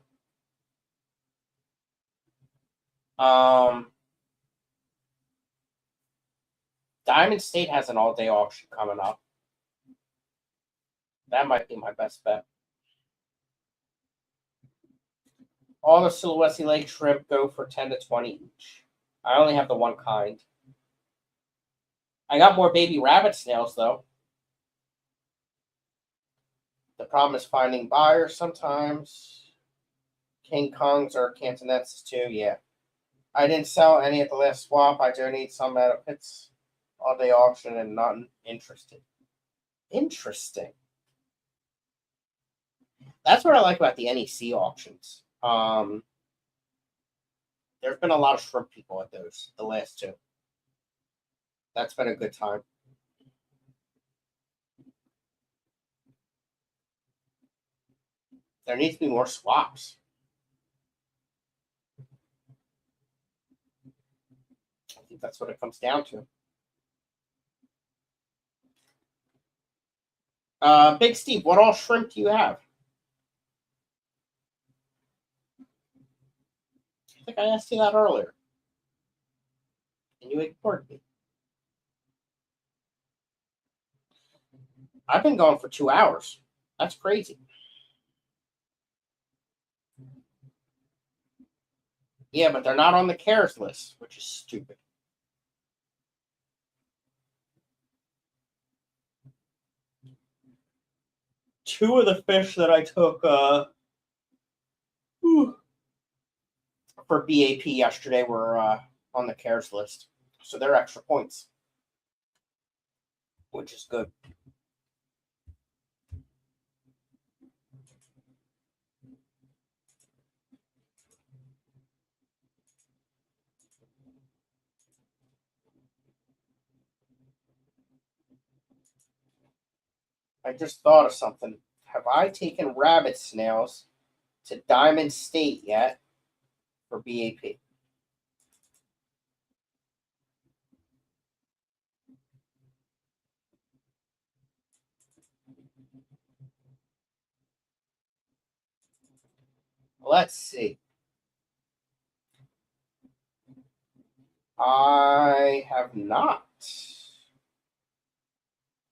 Diamond State has an all-day auction coming up. That might be my best bet. All the Sulawesi Lake shrimp go for 10 to 20 each. I only have the one kind. I got more baby rabbit snails, though. The problem is finding buyers sometimes. King Kongs or Cantonenses, too, yeah. I didn't sell any at the last swap. I donated some at a Pitts all-day auction and not interested. Interesting. That's what I like about the NEC auctions. There's been a lot of shrimp people at those, the last two. That's been a good time. There needs to be more swaps. I think that's what it comes down to. Big Steve, what all shrimp do you have? I think I asked you that earlier. And you ignored me. I've been going for 2 hours. That's crazy. Yeah, but they're not on the cares list, which is stupid. Two of the fish that I took for BAP yesterday were on the cares list. So they're extra points, which is good. I just thought of something. Have I taken rabbit snails to Diamond State yet for BAP? Let's see. I have not.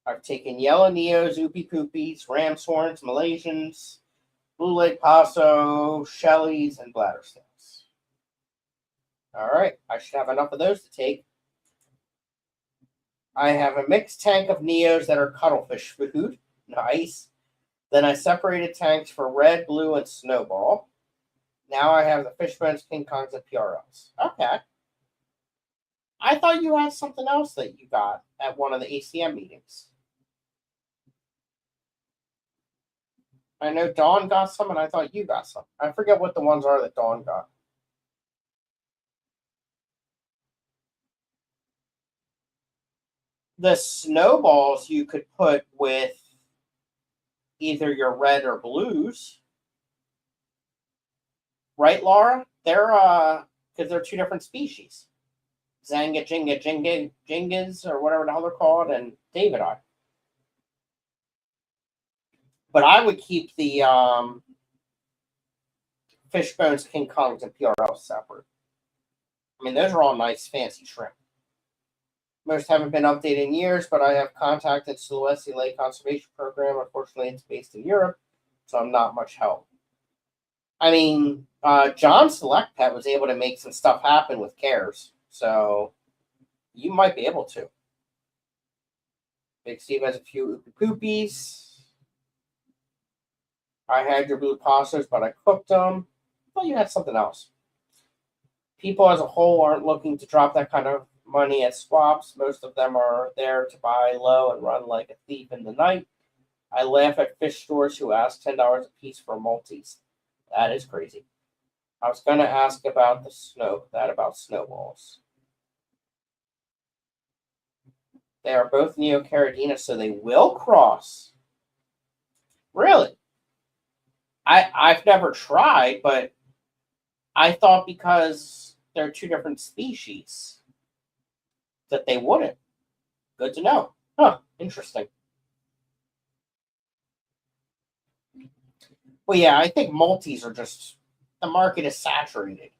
I've taken yellow neos, oopie poopies, ram's horns, Malaysians, blue leg paso, shellies, and bladder snails. All right, I should have enough of those to take. I have a mixed tank of neos that are cuttlefish food. Nice. Then I separated tanks for red, blue, and snowball. Now I have the fish bones, King Kongs, and PRLs. Okay. I thought you had something else that you got at one of the ACM meetings. I know Dawn got some, and I thought you got some. I forget what the ones are that Dawn got. The snowballs you could put with either your red or blues. Right, Laura? They're because they're two different species. Zanga, Jinga, Jingas, or whatever the hell they're called, and David Eye. But I would keep the fish bones, King Kongs, and PRL separate. I mean, those are all nice, fancy shrimp. Most haven't been updated in years, but I have contacted Sulawesi Lake Conservation Program. Unfortunately, it's based in Europe, so I'm not much help. I mean, John Select Pet was able to make some stuff happen with cares, so you might be able to. Big Steve has a few poopies. I had your blue pastas, but I cooked them. Well, you had something else. People as a whole aren't looking to drop that kind of money at swaps. Most of them are there to buy low and run like a thief in the night. I laugh at fish stores who ask $10 a piece for multis. That is crazy. I was going to ask about about snowballs. They are both Neocaridina, so they will cross. Really? I've never tried, but I thought because they're two different species that they wouldn't. Good to know. Huh, interesting. Well, yeah, I think multis are just, the market is saturated.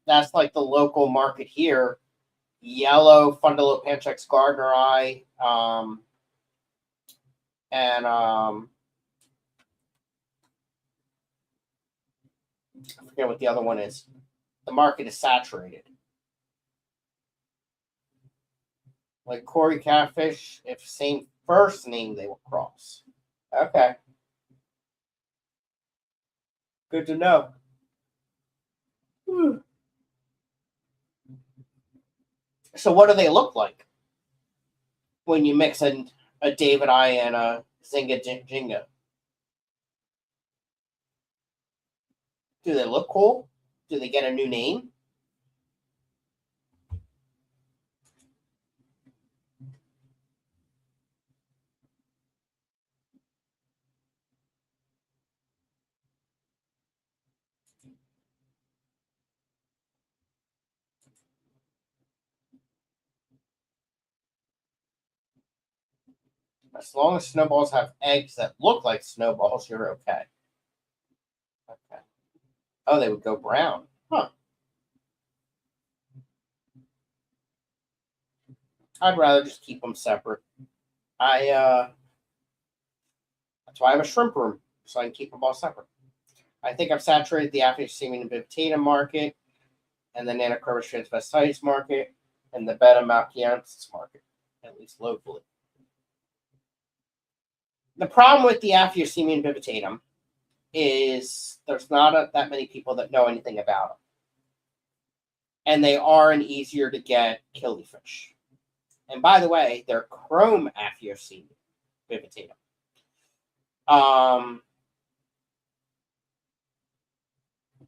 That's like the local market here. Yellow, Fundulopanchex Gardner Eye, and I forget what the other one is. The market is saturated. Like Cory Catfish, if same first name, they will cross. Okay. Good to know. So what do they look like when you mix in a David I and a Zinga Jinga? Do they look cool? Do they get a new name? As long as snowballs have eggs that look like snowballs, you're okay. Okay. Oh, they would go brown. Huh. I'd rather just keep them separate. That's why I have a shrimp room, so I can keep them all separate. I think I've saturated the Aphasia semen and Bipitatum market, and the Nanochromis transvestitis market, and the Beta malchiensis market, at least locally. The problem with the Aphasia and Bipitatum is there's not that many people that know anything about them. And they are an easier to get killifish. And by the way, they're chrome Aphasia Bipitatum.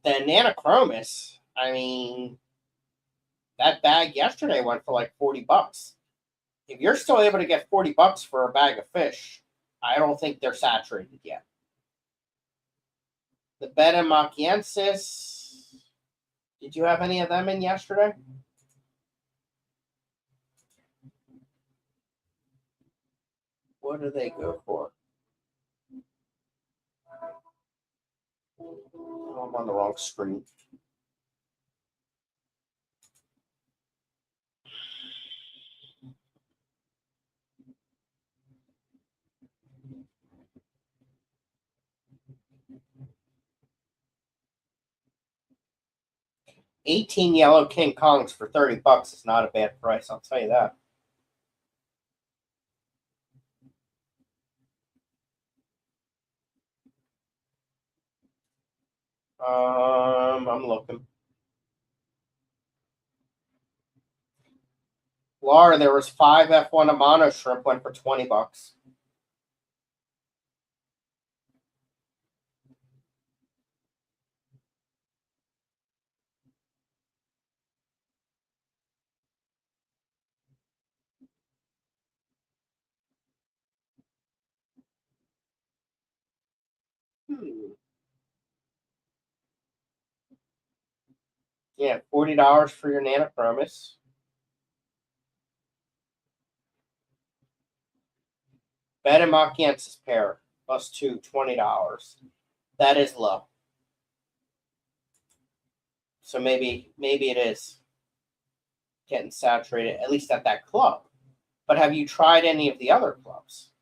The Nanochromis, I mean, that bag yesterday went for like $40. If you're still able to get $40 for a bag of fish, I don't think they're saturated yet. The Beta malchiensis, did you have any of them in yesterday? What do they go for? Oh, I'm on the wrong screen. $18 yellow King Kongs for $30 is not a bad price, I'll tell you that. I'm looking. Laura, there was 5 F1 Amano shrimp went for $20. Yeah, $40 for your Nanochromis. Beta malchiensis pair plus 2, $20. That is low. So maybe it is getting saturated, at least at that club. But have you tried any of the other clubs?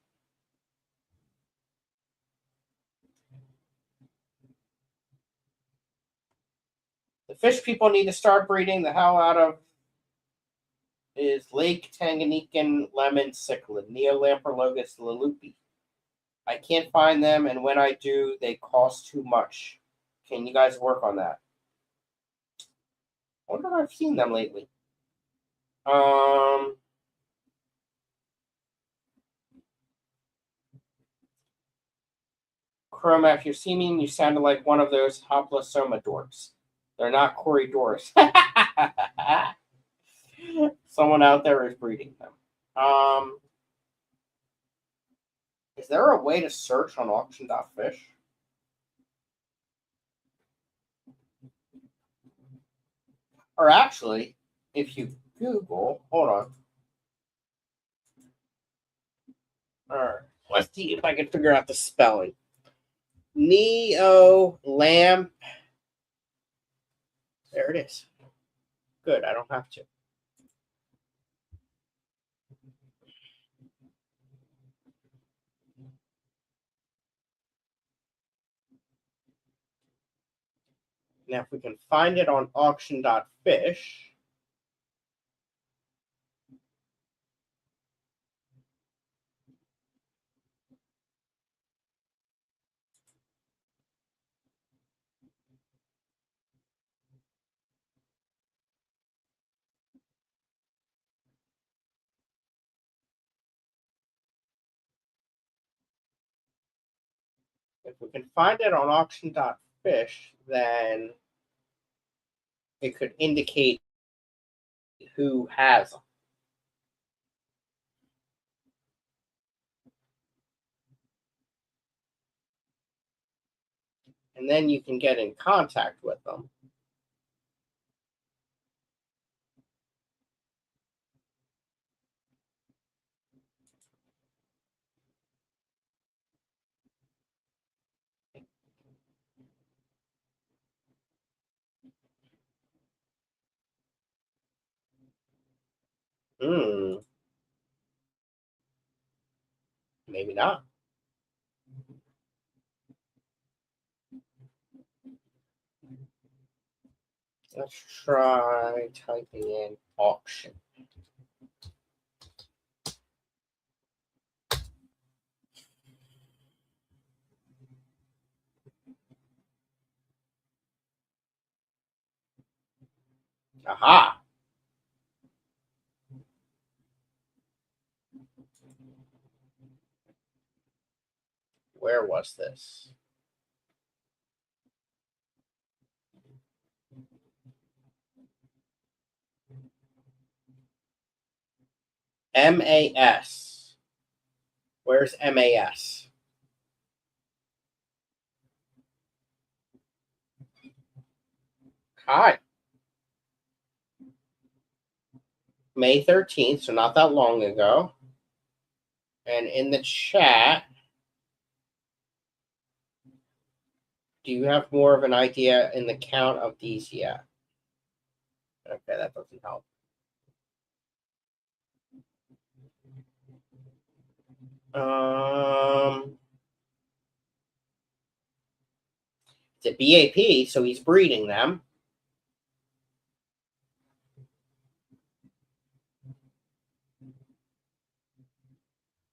The fish people need to start breeding the hell out of is Lake Tanganyikan lemon cichlid, Neolamprologus lalupi. I can't find them, and when I do, they cost too much. Can you guys work on that? I wonder if I've seen them lately. Chrome after you see me, you sounded like one of those Hoplosoma dorks. They're not Corydoras. Someone out there is breeding them. Is there a way to search on auction.fish? Or actually, if you Google, hold on. All right, Let's see if I can figure out the spelling. Neo lamp. There it is. Good, I don't have to. Now, if we can find it on auction.fish. If we can find it on auction.fish, then it could indicate who has them. And then you can get in contact with them. Maybe not. Let's try typing in auction. Aha! Where was this? MAS. Where's MAS? Hi. May 13th, so not that long ago. And in the chat, do you have more of an idea in the count of these yet? Okay, that doesn't help. It's a BAP, so he's breeding them.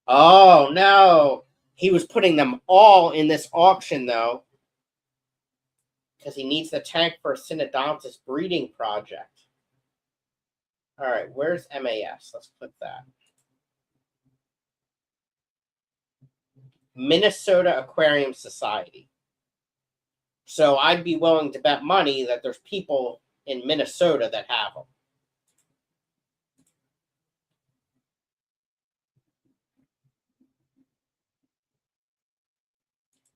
Oh, no. He was putting them all in this auction, though, because he needs the tank for a Synodontis breeding project. All right, where's MAS? Let's put that. Minnesota Aquarium Society. So I'd be willing to bet money that there's people in Minnesota that have them.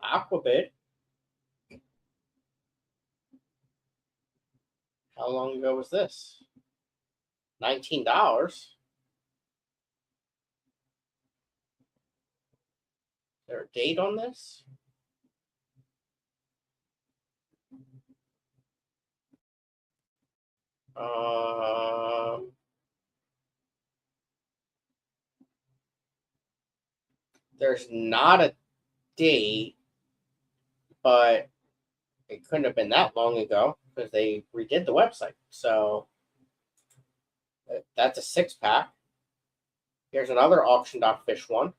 Aquabid. How long ago was this? $19. Is there a date on this? There's not a date, but it couldn't have been that long ago because they redid the website. So that's a 6-pack. Here's another auction.fish one.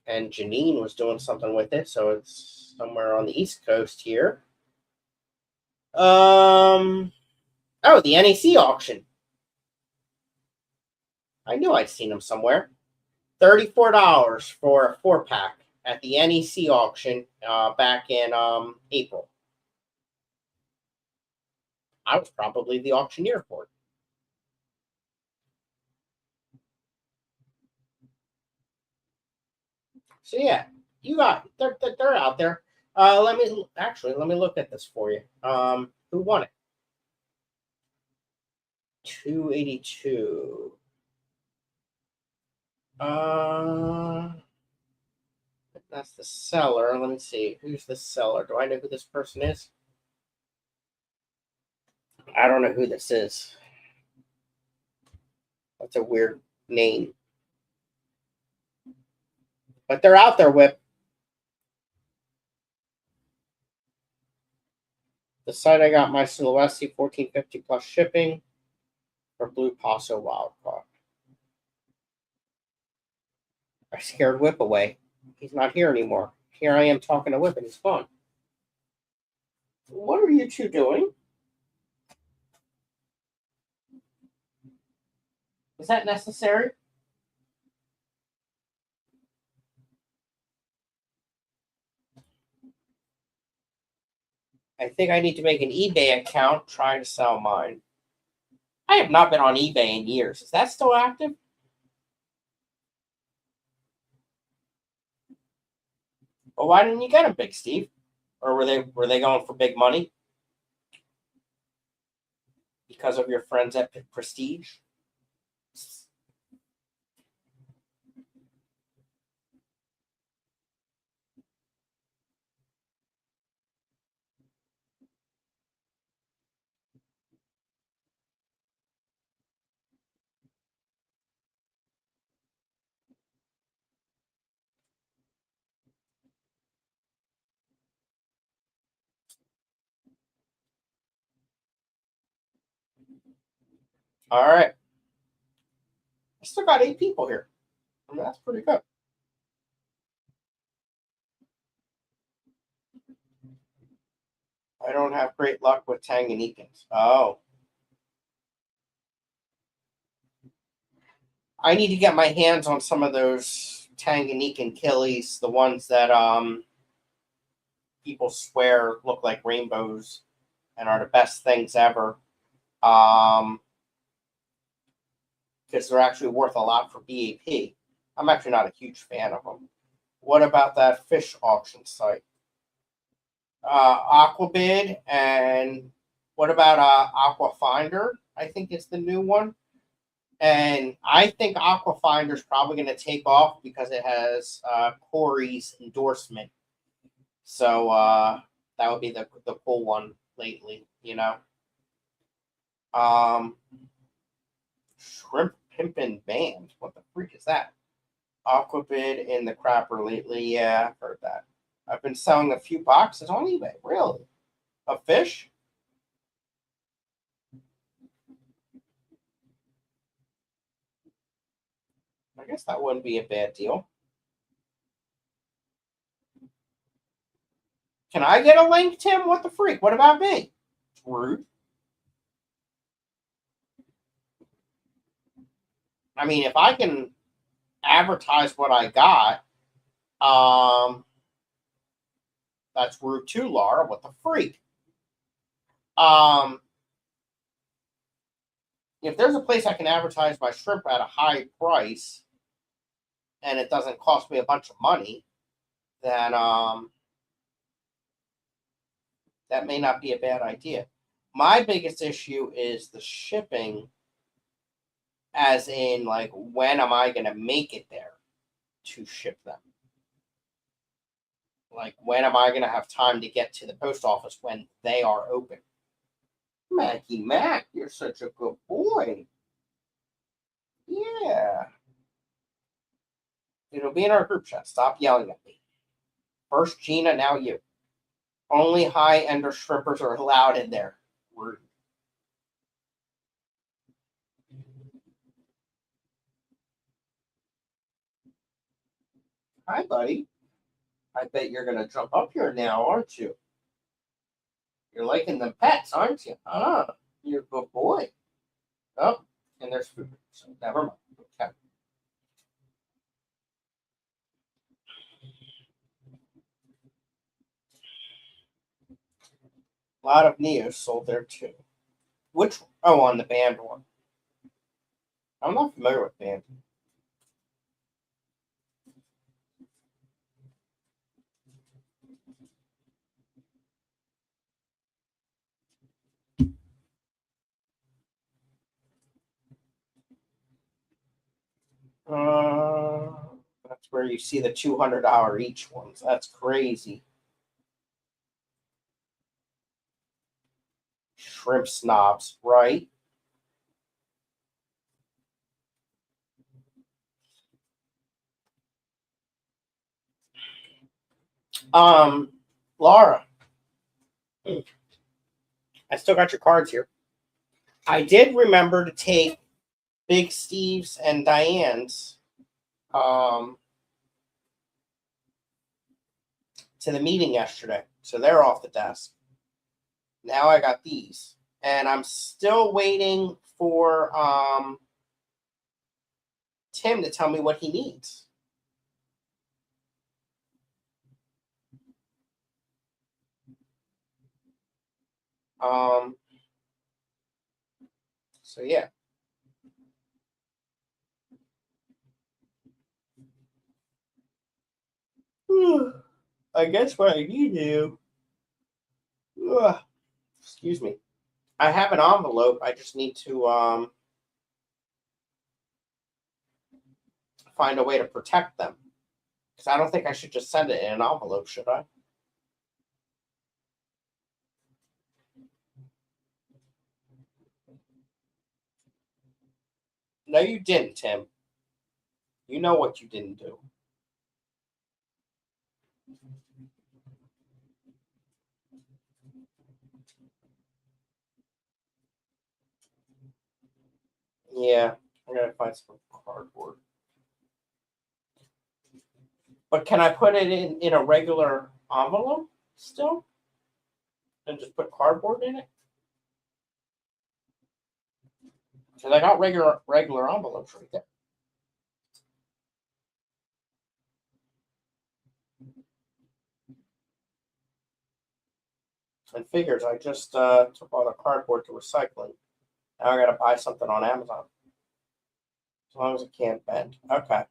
And Janine was doing something with it, so it's somewhere on the East Coast here. Oh, the NAC auction. I knew I'd seen them somewhere. $34 for a 4-pack at the NEC auction back in April. I was probably the auctioneer for it. So yeah, you got they're out there. Let me look at this for you. Who won it? 282. That's the seller. Let me see. Who's the seller? Do I know who this person is? I don't know who this is. That's a weird name. But they're out there, Whip. The site I got my Silvestre 1450 plus shipping for Blue Paso wild card. I scared Whip away. He's not here anymore. Here I am talking to Whip and he's gone. What are you two doing? Is that necessary? I think I need to make an eBay account trying to sell mine. I have not been on eBay in years. Is that still active? Well, why didn't you get them, Big Steve? Or were they going for big money? Because of your friends at Prestige? All right. I still got 8 people here. I mean, that's pretty good. I don't have great luck with Tanganyikans. Oh. I need to get my hands on some of those Tanganyikan killies, the ones that people swear look like rainbows and are the best things ever. Because they're actually worth a lot for BAP. I'm actually not a huge fan of them. What about that fish auction site? Aquabid, and what about Aquafinder? I think it's the new one. And I think Aquafinder's probably going to take off because it has Corey's endorsement. So that would be the cool one lately, you know. Shrimp Pimpin' Band. What the freak is that? Aquabid in the crapper lately. Yeah, I've heard that. I've been selling a few boxes on eBay. Really? Of fish? I guess that wouldn't be a bad deal. Can I get a link, Tim? What the freak? What about me? It's rude. I mean, if I can advertise what I got, that's rude too, Laura. What the freak? Um, if there's a place I can advertise my shrimp at a high price and it doesn't cost me a bunch of money, then that may not be a bad idea. My biggest issue is the shipping, as in, like, when am I going to make it there to ship them? Like, when am I going to have time to get to the post office when they are open? Mackie Mac, you're such a good boy. Yeah. It'll be in our group chat. Stop yelling at me. First Gina, now you. Only high-ender shrimpers are allowed in there. Rude. Hi, buddy. I bet you're going to jump up here now, aren't you? You're liking the pets, aren't you? Ah, you're a good boy. Oh, and there's food. So never mind. Okay. A lot of Neos sold there too. Which? Oh, on the band one. I'm not familiar with band. It's where you see the $200 each ones. That's crazy. Shrimp snobs, right? Laura, I still got your cards here. I did remember to take Big Steve's and Diane's to the meeting yesterday. So they're off the desk. Now I got these. And I'm still waiting for Tim to tell me what he needs. So yeah. I guess what I need to do, excuse me. I have an envelope. I just need to find a way to protect them. Because I don't think I should just send it in an envelope, should I? No, you didn't, Tim. You know what you didn't do. Yeah, I gotta find some cardboard. But can I put it in a regular envelope still? And just put cardboard in it? Because I got regular envelopes right there. And figures, I just took all the cardboard to recycling. Now I gotta buy something on Amazon. As long as it can't bend. Okay.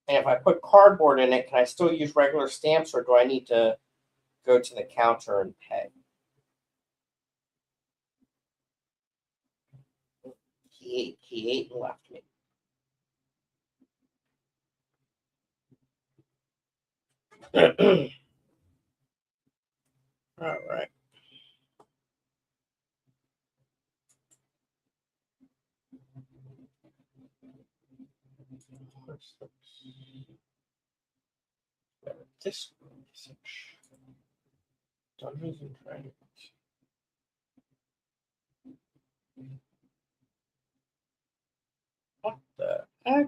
And if I put cardboard in it, can I still use regular stamps, or do I need to go to the counter and pay? He ate and left me. All right. This Dungeons and Dragons. What the heck?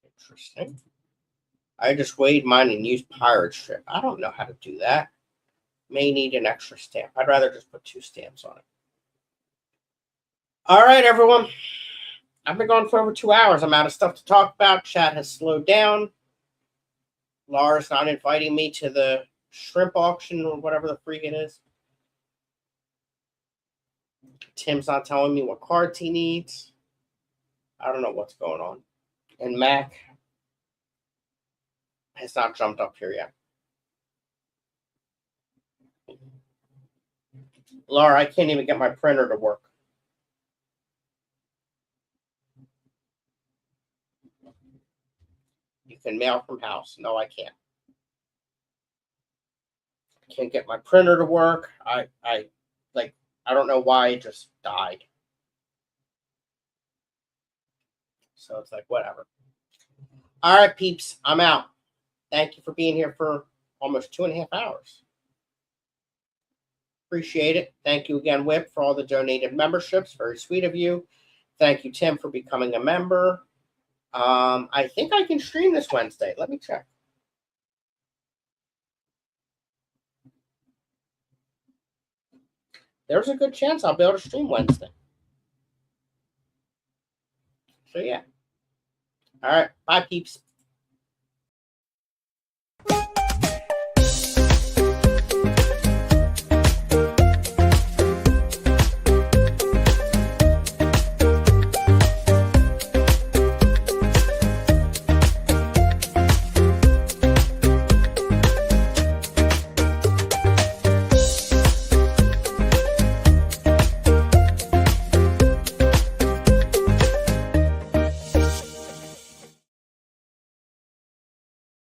Interesting. I just weighed mine and used pirate strip. I don't know how to do that. May need an extra stamp. I'd rather just put 2 stamps on it. All right, everyone. I've been gone for over 2 hours. I'm out of stuff to talk about. Chat has slowed down. Laura's not inviting me to the shrimp auction or whatever the freak it is. Tim's not telling me what cards he needs. I don't know what's going on. And Mac has not jumped up here yet. Laura, I can't even get my printer to work. You can mail from house. No, I can't. I can't get my printer to work. I don't know why it just died. So it's like, whatever. All right, peeps, I'm out. Thank you for being here for almost 2.5 hours. Appreciate it. Thank you again, Whip, for all the donated memberships. Very sweet of you. Thank you, Tim, for becoming a member. I think I can stream this Wednesday. Let me check. There's a good chance I'll be able to stream Wednesday. So, yeah. All right. Bye, peeps.